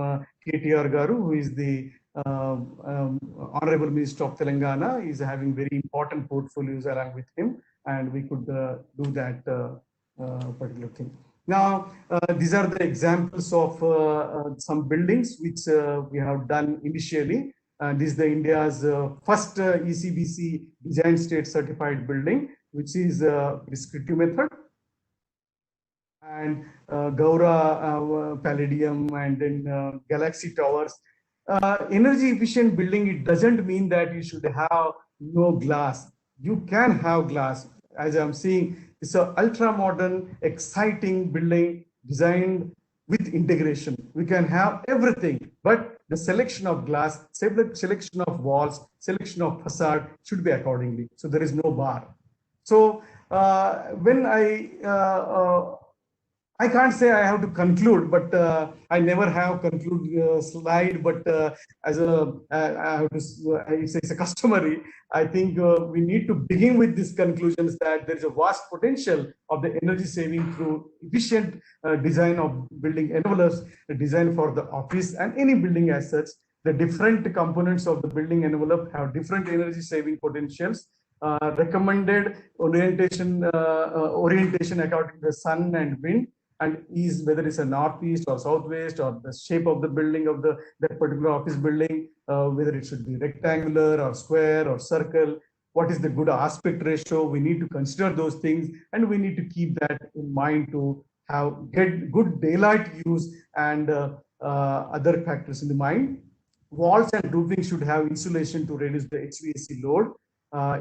K.T.R. Garu, who is the Honorable Minister of Telangana. He is having very important portfolios along with him, and we could do that particular thing. Now, these are the examples of some buildings which we have done initially. This is the India's first ECBC Design State Certified building, which is prescriptive method. And Gaura Palladium, and then Galaxy Towers. Energy efficient building, it doesn't mean that you should have no glass. You can have glass. As I'm seeing, it's an ultra modern, exciting building designed with integration. We can have everything, but the selection of glass, selection of walls, selection of facade should be accordingly. So there is no bar. So when I can't say I have to conclude, but I never have conclude slide. But as a, I have to, it's a customary. I think we need to begin with these conclusions that there is a vast potential of the energy saving through efficient design of building envelopes, design for the office and any building as such. The different components of the building envelope have different energy saving potentials. Recommended orientation according to the sun and wind, and is whether it's a northeast or southwest, or the shape of the building of that particular office building, whether it should be rectangular or square or circle. What is the good aspect ratio? We need to consider those things, and we need to keep that in mind to get good daylight use and other factors in the mind. Walls and roofing should have insulation to reduce the HVAC load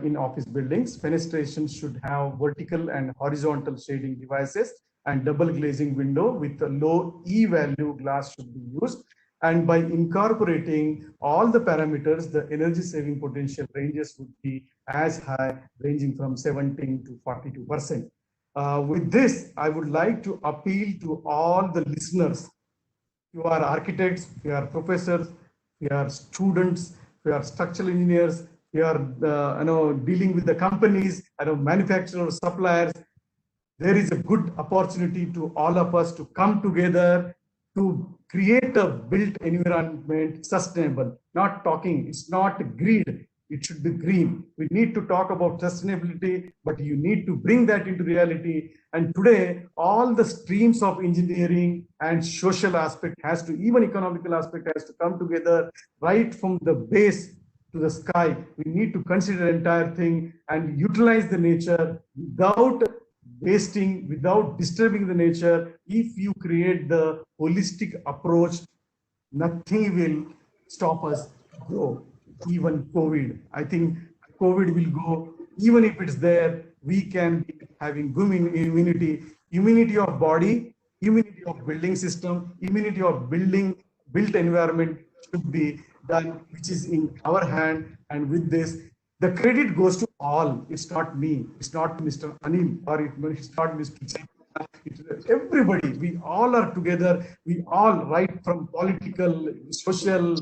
in office buildings. Fenestration should have vertical and horizontal shading devices, and double glazing window with a low E value glass should be used. And by incorporating all the parameters, the energy saving potential ranges would be as high, ranging from 17 to 42%. With this, I would like to appeal to all the listeners. You are architects, you are professors, you are students, you are structural engineers, you are dealing with the companies, manufacturers, suppliers. There is a good opportunity to all of us to come together to create a built environment sustainable. Not talking, it's not greed, it should be green. We need to talk about sustainability, but you need to bring that into reality. And today, all the streams of engineering and social aspect has to, even economical aspect has to come together, right from the base to the sky. We need to consider the entire thing and utilize the nature without wasting, without disturbing the nature. If you create the holistic approach, nothing will stop us grow. Even COVID, I think COVID will go. Even if it's there, we can be having good immunity of body, immunity of building system, immunity of built environment should be done, which is in our hand. And with this, the credit goes to all. It's not me. It's not Mr. Anil, or it's not Mr. Chaitanya. It's everybody. We all are together. We all, right from political, social,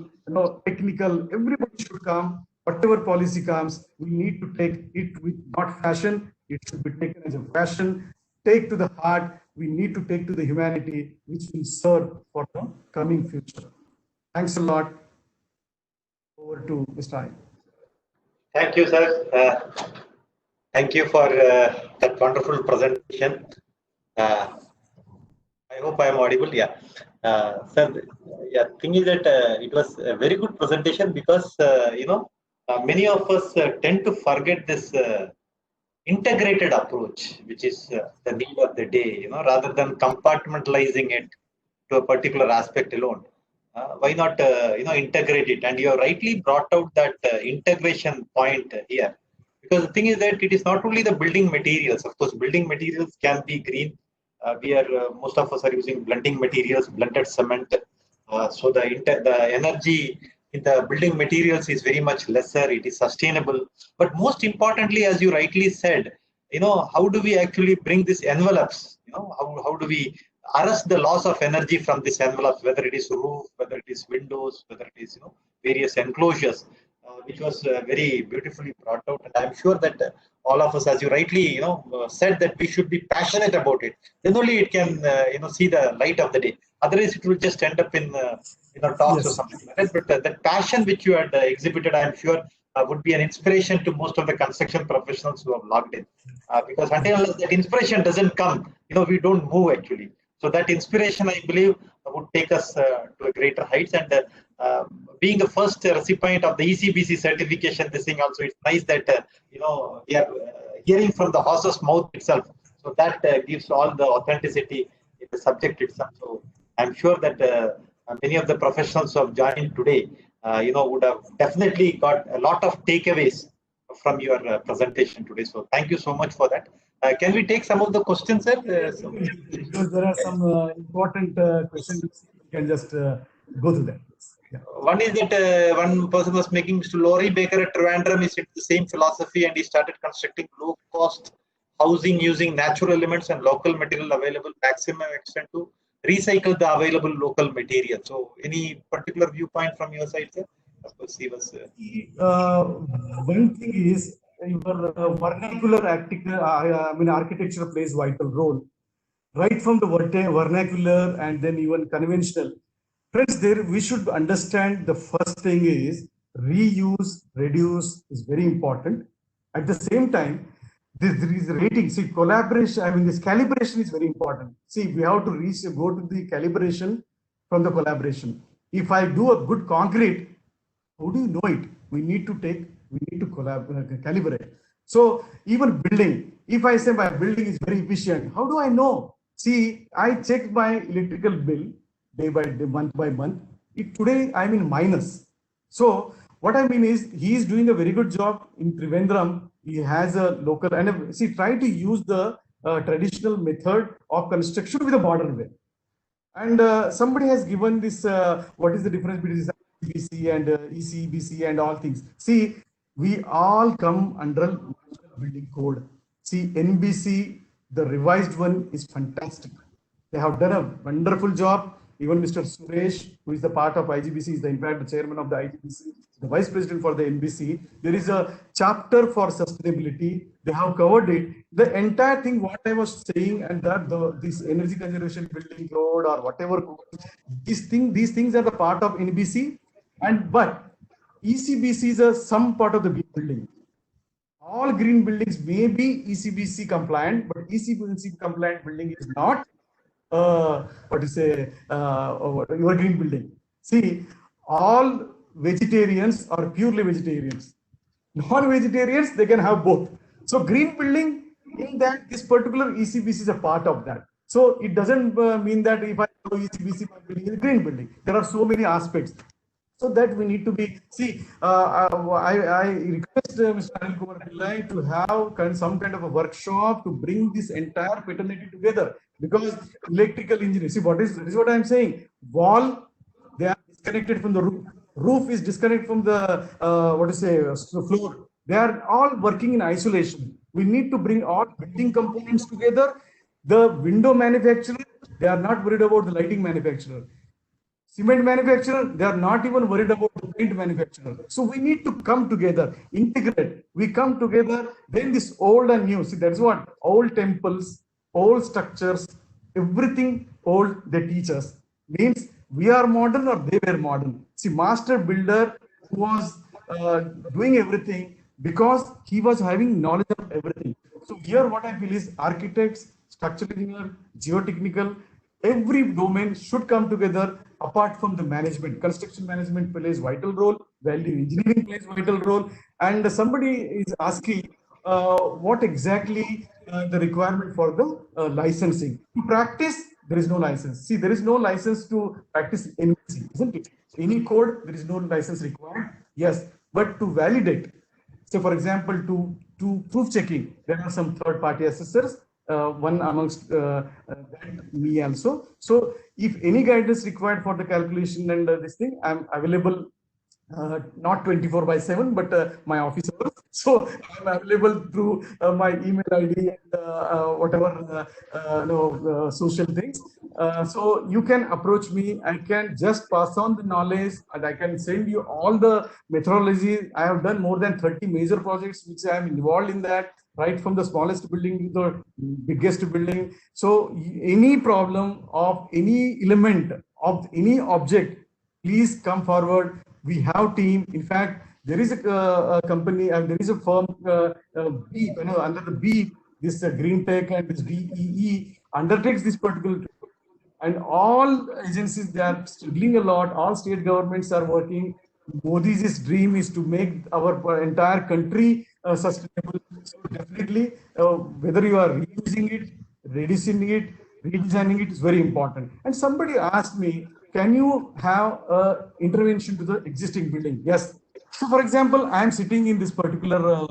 technical, everybody should come. Whatever policy comes, we need to take it with not fashion. It should be taken as a fashion. Take to the heart. We need to take to the humanity, which will serve for the coming future. Thanks a lot. Over to Mr. Anil. Thank you, sir. Thank you for that wonderful presentation. I hope I am audible. Yeah. Sir, yeah, thing is that it was a very good presentation, because, many of us tend to forget this integrated approach, which is the need of the day, rather than compartmentalizing it to a particular aspect alone. Why not, integrate it? And you have rightly brought out that integration point here, because the thing is that it is not only the building materials. Of course, building materials can be green. Most of us are using blending materials, blended cement. So the energy in the building materials is very much lesser. It is sustainable. But most importantly, as you rightly said, how do we actually bring these envelopes? How do we arrest the loss of energy from this envelope, whether it is roof, whether it is windows, whether it is various enclosures, which was very beautifully brought out. And I'm sure that all of us, as you rightly said, that we should be passionate about it. Then only it can see the light of the day. Otherwise, it will just end up in talks or something like that. But that passion which you had exhibited, I'm sure would be an inspiration to most of the construction professionals who have logged in. Because until that inspiration doesn't come, we don't move actually. So that inspiration, I believe, would take us to a greater heights. And being the first recipient of the ECBC certification, this thing also, it's nice that we are hearing from the horse's mouth itself. So that gives all the authenticity in the subject itself. So I'm sure that many of the professionals who have joined today, would have definitely got a lot of takeaways from your presentation today. So thank you so much for that. Can we take some of the questions, sir? Because there are some important questions, you can just go through them. Yeah. One is that one person was making, Mr. Laurie Baker at Trivandrum is into the same philosophy, and he started constructing low-cost housing using natural elements and local material available maximum extent to recycle the available local material. So, any particular viewpoint from your side, sir? Of course, he was. One thing is your vernacular architecture plays vital role. Right from the vernacular and then even conventional. Friends, there we should understand the first thing is reuse, reduce is very important. At the same time, there is rating. See, collaboration, this calibration is very important. See, we have to go to the calibration from the collaboration. If I do a good concrete, how do you know it? We need to calibrate. So even building, if I say my building is very efficient, how do I know? See, I check my electrical bill day by day, month by month. Today I'm in minus. So what I mean is he is doing a very good job in Trivandrum. He has a local, and see, try to use the traditional method of construction with a modern way. And somebody has given this, what is the difference between this IBC and ECBC and all things. See, we all come under building code. See, NBC, the revised one is fantastic. They have done a wonderful job. Even Mr. Suresh, who is the part of IGBC, is in fact the chairman of the IGBC, the vice president for the NBC. There is a chapter for sustainability. They have covered it. The entire thing, what I was saying, and that this energy conservation building code or whatever, these things are the part of NBC. But ECBC is some part of the building. All green buildings may be ECBC compliant, but ECBC compliant building is not your green building. See, all vegetarians are purely vegetarians. Non-vegetarians, they can have both. So green building, in that this particular ECBC is a part of that. So it doesn't mean that if I do ECBC, my building is green building. There are so many aspects. So that we need to be, I request Mr. Anil Kumar Pillai to have some kind of a workshop to bring this entire fraternity together, because electrical engineering, see this is what I'm saying, wall, they are disconnected from the roof is disconnected from the, floor. They are all working in isolation. We need to bring all building components together. The window manufacturer, they are not worried about the lighting manufacturer. Cement manufacturer, they are not even worried about the paint manufacturer. So we need to come together, integrate. We come together, then this old and new. See, that's what old temples, old structures, everything old they teach us. Means we are modern or they were modern. See, master builder who was doing everything because he was having knowledge of everything. So here what I feel is architects, structural engineer, geotechnical, every domain should come together. Apart from the management, construction management plays vital role, value engineering plays vital role. And somebody is asking what exactly the requirement for the licensing. To practice, there is no license. See, there is no license to practice anything, isn't it? Any code, there is no license required. Yes, but to validate, so for example, to proof checking, there are some third-party assessors. One amongst that, me also. So if any guidance required for the calculation and this thing, I'm available, not 24/7, but my office hours. So I'm available through my email ID and whatever social things. So you can approach me. I can just pass on the knowledge, and I can send you all the methodology. I have done more than 30 major projects which I am involved in that, right from the smallest building to the biggest building. So any problem of any element of any object, please come forward. We have team. In fact, there is a company and there is a firm, B, under the B, this Green Tech and this DEE undertakes this particular, and all agencies, they are struggling a lot. All state governments are working. Modi's dream is to make our entire country sustainable. So definitely, whether you are reusing it, reducing it, redesigning it is very important. And somebody asked me, can you have a intervention to the existing building? Yes. So for example, I am sitting in this particular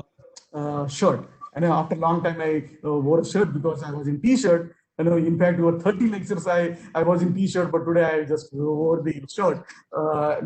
shirt. And after a long time, I wore a shirt because I was in t-shirt. In fact, over 30 lectures, I was in t-shirt, but today I just wore the shirt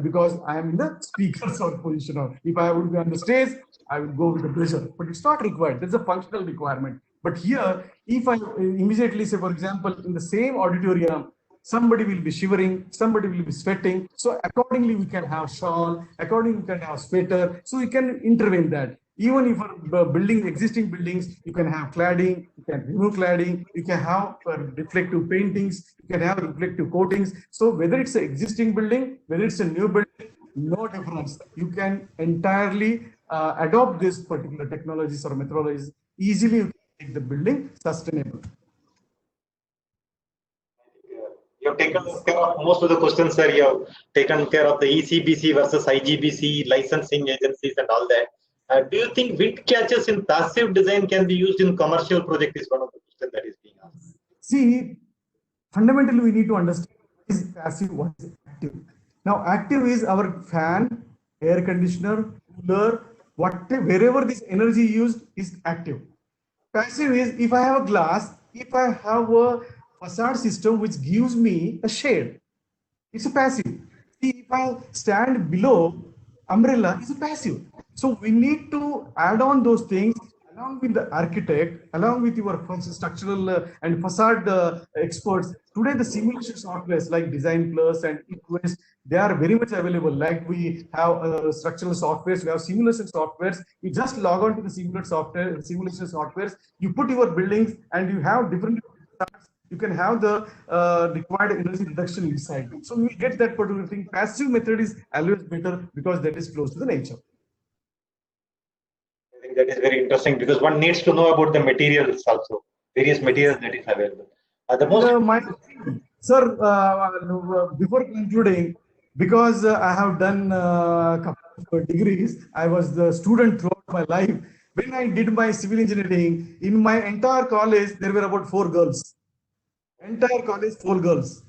because I am in the speaker's position. If I would be on the stage, I would go with the pleasure, but it's not required. There's a functional requirement. But here, if I immediately say, for example, in the same auditorium, somebody will be shivering, somebody will be sweating. So accordingly, we can have shawl, accordingly, we can have sweater. So we can intervene that. Even if building, existing buildings, you can have cladding, you can remove cladding, you can have reflective paintings, you can have reflective coatings. So whether it's an existing building, whether it's a new building, no difference. You can entirely adopt this particular technologies or methodologies. Easily you can make the building sustainable. You have taken care of most of the questions, sir. You have taken care of the ECBC versus IGBC, licensing agencies and all that. Do you think wind catches in passive design can be used in commercial project is one of the questions that is being asked. See, fundamentally, we need to understand what is passive, what is active. Now, active is our fan, air conditioner, cooler, wherever this energy used is active. Passive is if I have a glass, if I have a facade system which gives me a shade, it's a passive. See, if I stand below umbrella, it's a passive. So we need to add on those things along with the architect, along with your structural and facade experts. Today, the simulation softwares like Design Plus and Equest, they are very much available. Like we have structural softwares, we have simulation softwares. You just log on to the simulation softwares. You put your buildings, and you have different. You can have the required energy reduction inside. So we will get that particular thing. Passive method is always better because that is close to the nature. I think that is very interesting because one needs to know about the materials also, various materials that is available. Sir, before concluding, because I have done a couple of degrees, I was the student throughout my life. When I did my civil engineering, in my entire college, there were about 4 girls. Entire college, 4 girls.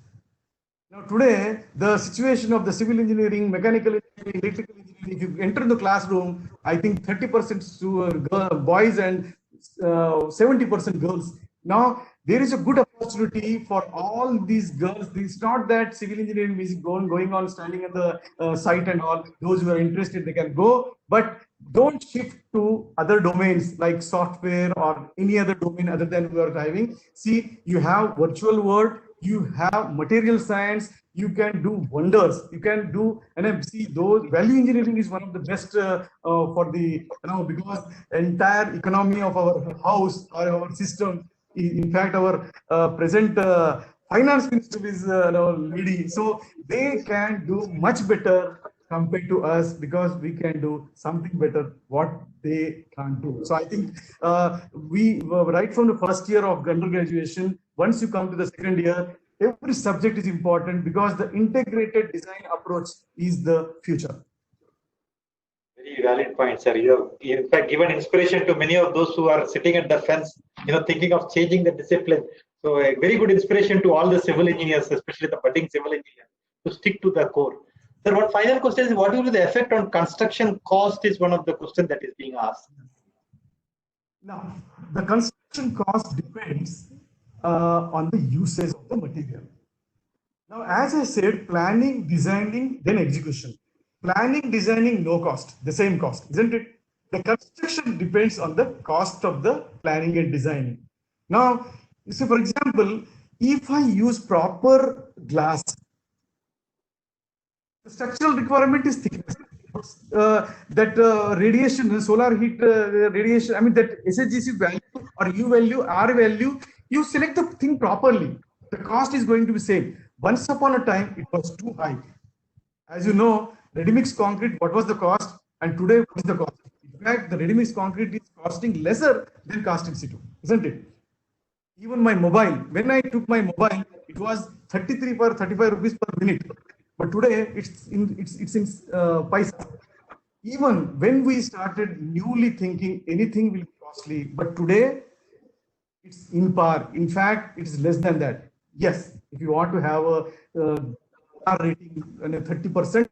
Now today, the situation of the civil engineering, mechanical engineering, electrical engineering, if you enter the classroom, I think 30% boys and 70% girls. Now, there is a good opportunity for all these girls. It's not that civil engineering is going on, standing at the site and all. Those who are interested, they can go. But don't shift to other domains like software or any other domain other than we are driving. See, you have virtual world, you have material science, you can do wonders. You can do, and I see those value engineering is one of the best for the, because entire economy of our house or our system, in fact, our present finance minister is lady. So they can do much better compared to us because we can do something better what they can't do. So I think we right from the first year of undergraduation, once you come to the second year, every subject is important because the integrated design approach is the future. Very valid point, sir. You have, in fact, given inspiration to many of those who are sitting at the fence, thinking of changing the discipline. So a very good inspiration to all the civil engineers, especially the budding civil engineers, to stick to the core. Sir, what final question is, what will be the effect on construction cost is one of the questions that is being asked. Now, the construction cost depends on the usage of the material. Now, as I said, planning, designing, then execution. Planning, designing, no cost, the same cost, isn't it? The construction depends on the cost of the planning and designing. Now, so for example, if I use proper glass, the structural requirement is thickness. That radiation, solar heat radiation, I mean that SHGC value or U value, R value, you select the thing properly. The cost is going to be same. Once upon a time, it was too high. As you know, ready-mix concrete, what was the cost? And today, what is the cost? In fact, the ready-mix concrete is costing lesser than cast in situ, isn't it? Even my mobile, when I took my mobile, it was 33 per 35 rupees per minute. But today it's in paisa. Even when we started newly thinking anything will be costly, but today it's in par. In fact, it is less than that. Yes, if you want to have a R rating and a 30%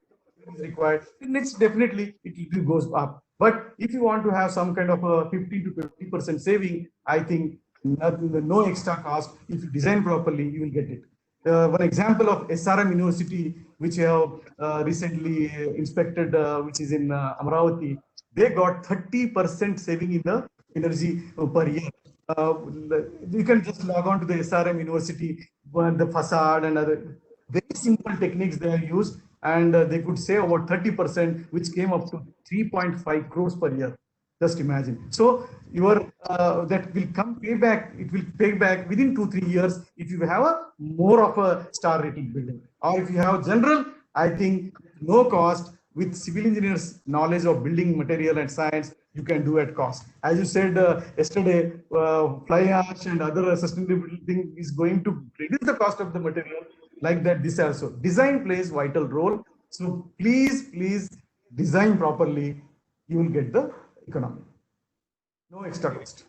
is required, then it's definitely it goes up. But if you want to have some kind of a 50 to 20% saving, I think no extra cost. If you design properly, you will get it. One example of SRM University, which I have recently inspected, which is in Amravati, they got 30% saving in the energy per year. Uh, you can just log on to the SRM University, the facade and other very simple techniques they are used, and they could save about 30%, which came up to 3.5 crores per year. Just imagine. So your that will come payback. It will pay back within 2 3 years if you have a more of a star rating building, or if you have general. I think no cost with civil engineers' knowledge of building material and science, you can do at cost. As you said yesterday, fly ash and other sustainable building is going to reduce the cost of the material. Like that, this also design plays vital role. So please design properly. You will get the economy. No extra cost.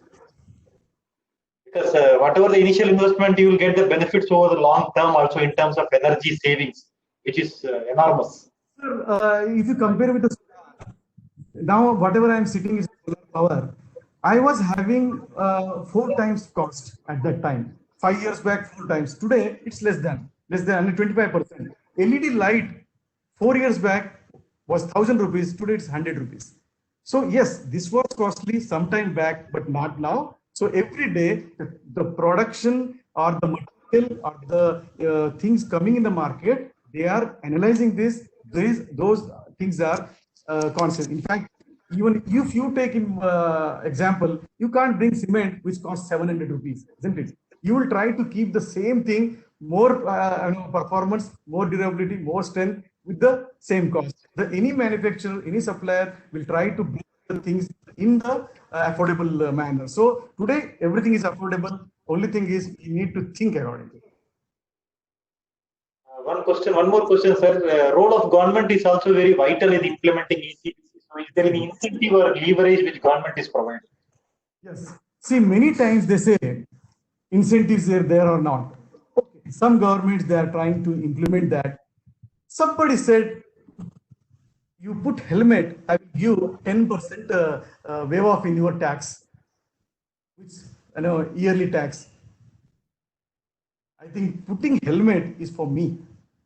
Because whatever the initial investment, you will get the benefits over the long term also in terms of energy savings, which is enormous. Sir, if you compare with the now, whatever I am sitting is solar power. I was having 4 times cost at that time. 5 years back, 4 times. Today, it's less than only 25%. LED light 4 years back was 1,000 rupees. Today, it's 100 rupees. So yes, this was costly sometime back, but not now. So every day, the production or the material or the things coming in the market, they are analyzing this. Those things are constant. In fact, even if you take in example, you can't bring cement which costs 700 rupees, isn't it? You will try to keep the same thing, more performance, more durability, more strength with the same cost. Any manufacturer, any supplier will try to bring the things in the affordable manner. So today everything is affordable. Only thing is you need to think accordingly. One more question, sir. Role of government is also very vital in implementing ECBC. So, is there any incentive or leverage which government is providing? Yes. See, many times they say incentives are there or not. Okay. Some governments they are trying to implement that. Somebody said you put helmet, I will give 10% waive off in your tax, which yearly tax. I think putting helmet is for me,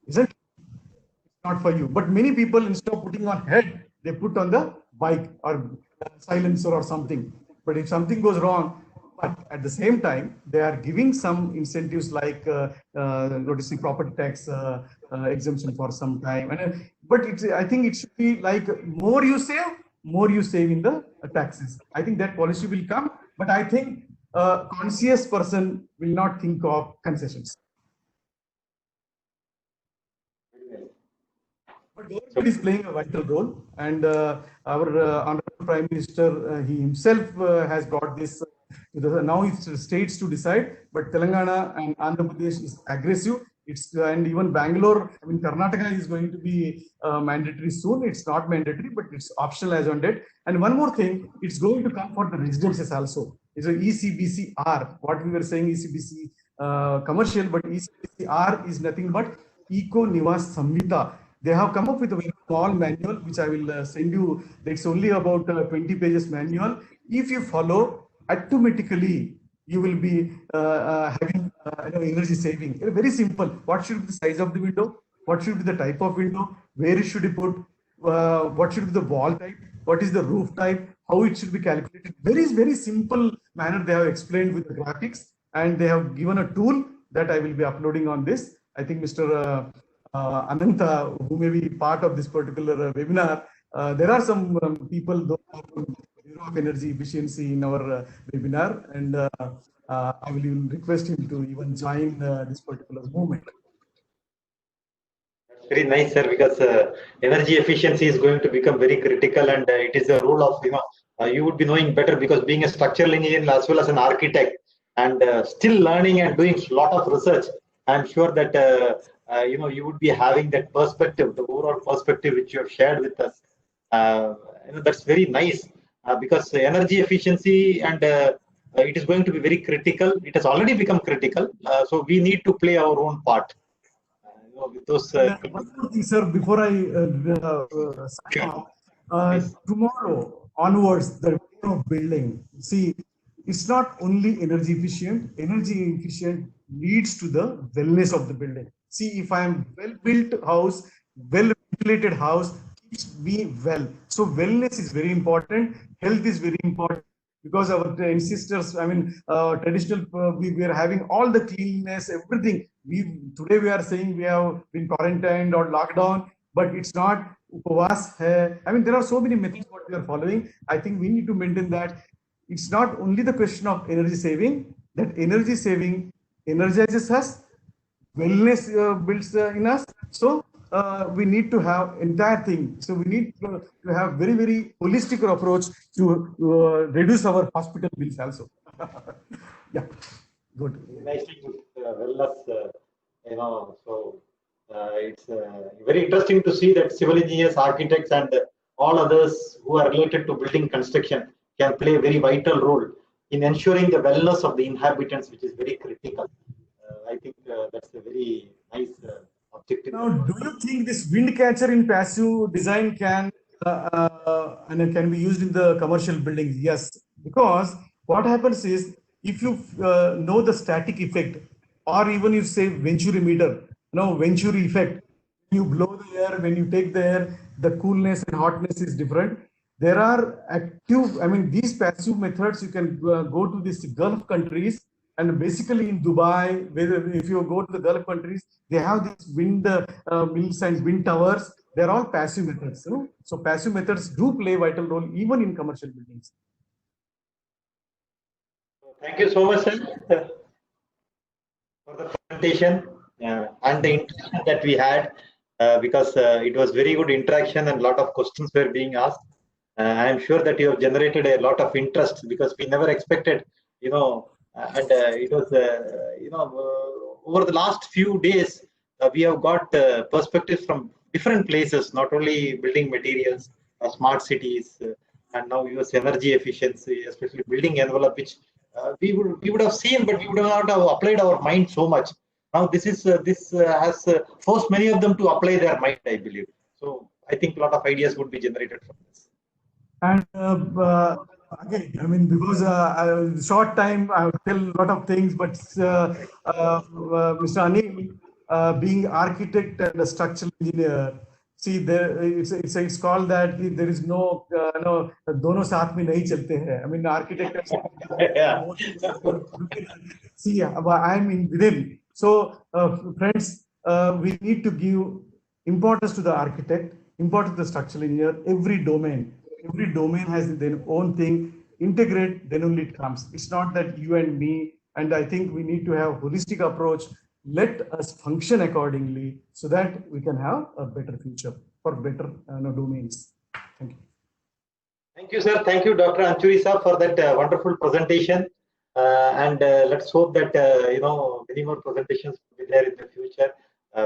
isn't it? It's not for you. But many people instead of putting on head, they put on the bike or silencer or something. But if something goes wrong, but at the same time, they are giving some incentives like noticing property tax exemption for some time. But I think it should be like more you save in the taxes. I think that policy will come. But I think a conscious person will not think of concessions. But government is playing a vital role, and our honorable Prime Minister, he himself has brought this. Now it's states to decide, but Telangana and Andhra Pradesh is aggressive. It's and even Bangalore, I mean Karnataka is going to be mandatory soon. It's not mandatory, but it's optional as on date. And one more thing, it's going to come for the residences also. It's a ECBCR. What we were saying ECBC commercial, but ECBCR is nothing but Eco Nivas Samhita. They have come up with a very small manual, which I will send you. It's only about 20 pages manual. If you follow, automatically you will be having energy saving. Very simple. What should be the size of the window? What should be the type of window? Where should you put? What should be the wall type? What is the roof type? How it should be calculated? Very simple manner they have explained with the graphics, and they have given a tool that I will be uploading on this. I think Mr. Ananta, who may be part of this particular webinar, there are some people from Bureau of Energy Efficiency in our webinar, and I will even request him to even join this particular movement. Very nice, sir, because energy efficiency is going to become very critical, and it is a role of, you would be knowing better because being a structural engineer as well as an architect, and still learning and doing a lot of research. I'm sure that you would be having that perspective, the overall perspective which you have shared with us. That's very nice because energy efficiency and it is going to be very critical. It has already become critical, so we need to play our own part. With those And one more thing, sir, before I sign sure. off, Please. tomorrow onwards, the way of building, see, it's not only energy efficient leads to the wellness of the building. See, if I am well-built house, well-ventilated house, keeps me well. So wellness is very important. Health is very important because our ancestors, I mean, traditional, we are having all the cleanliness, everything. Today we are saying we have been quarantined or locked down, but it's not upavas hai. I mean, there are so many methods what we are following. I think we need to maintain that. It's not only the question of energy saving. That energy saving energizes us, wellness builds in us. So we need to have entire thing. So we need to have very holistic approach to reduce our hospital bills also. Yeah, good. Nicely put, wellness, so it's very interesting to see that civil engineers, architects, and all others who are related to building construction can play a very vital role in ensuring the wellness of the inhabitants, which is very critical. I think that's a very nice objective. Now, do you think this wind catcher in passive design and it can be used in the commercial buildings? Yes, because what happens is if you know the static effect, or even you say Venturi meter, Venturi effect, you blow the air, when you take the air, the coolness and hotness is different. There are active, I mean, these passive methods, you can go to these Gulf countries, and basically in Dubai, if you go to the Gulf countries, they have these wind mills and wind towers. They're all passive methods. So passive methods do play a vital role even in commercial buildings. Thank you so much, sir, for the presentation and the interaction that we had because it was very good interaction and a lot of questions were being asked. I am sure that you have generated a lot of interest because we never expected, and it was, over the last few days, we have got perspectives from different places, not only building materials, smart cities, and now US energy efficiency, especially building envelope, which we would have seen, but we would not have applied our mind so much. Now this has forced many of them to apply their mind, I believe. So I think a lot of ideas would be generated from this. And again, I mean, because short time, I will tell a lot of things, but Mr. Anil, being architect and a structural engineer, see, it's called that there is no, dono saath mein nahi chalte hai. I mean, architect. Yeah. See, I'm in within. So, friends, we need to give importance to the architect, importance to the structural engineer, every domain. Every domain has their own thing. Integrate, then only it comes. It's not that you and me. And I think we need to have holistic approach. Let us function accordingly so that we can have a better future for better domains. Thank you. Thank you, sir. Thank you, Dr. Anchuri sir, for that wonderful presentation. And let's hope that many more presentations will be there in the future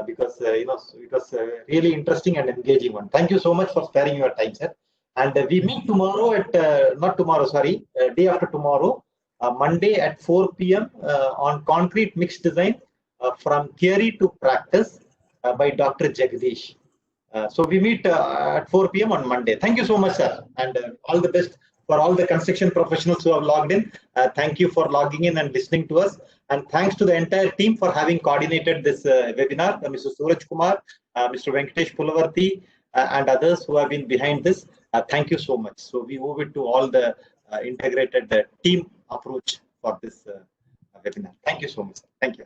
because it was really interesting and engaging one. Thank you so much for sparing your time, sir. And we meet tomorrow at not tomorrow, sorry, day after tomorrow, Monday at 4 p.m. On concrete mixed design from theory to practice by Dr. Jagdish. So we meet at 4 p.m. on Monday. Thank you so much, sir, and all the best for all the construction professionals who have logged in. Thank you for logging in and listening to us. And thanks to the entire team for having coordinated this webinar, Mr. Suraj Kumar, Mr. Venkatesh Pulavarthi, and others who have been behind this. Thank you so much. So we owe it to all the integrated team approach for this webinar. Thank you so much. Thank you.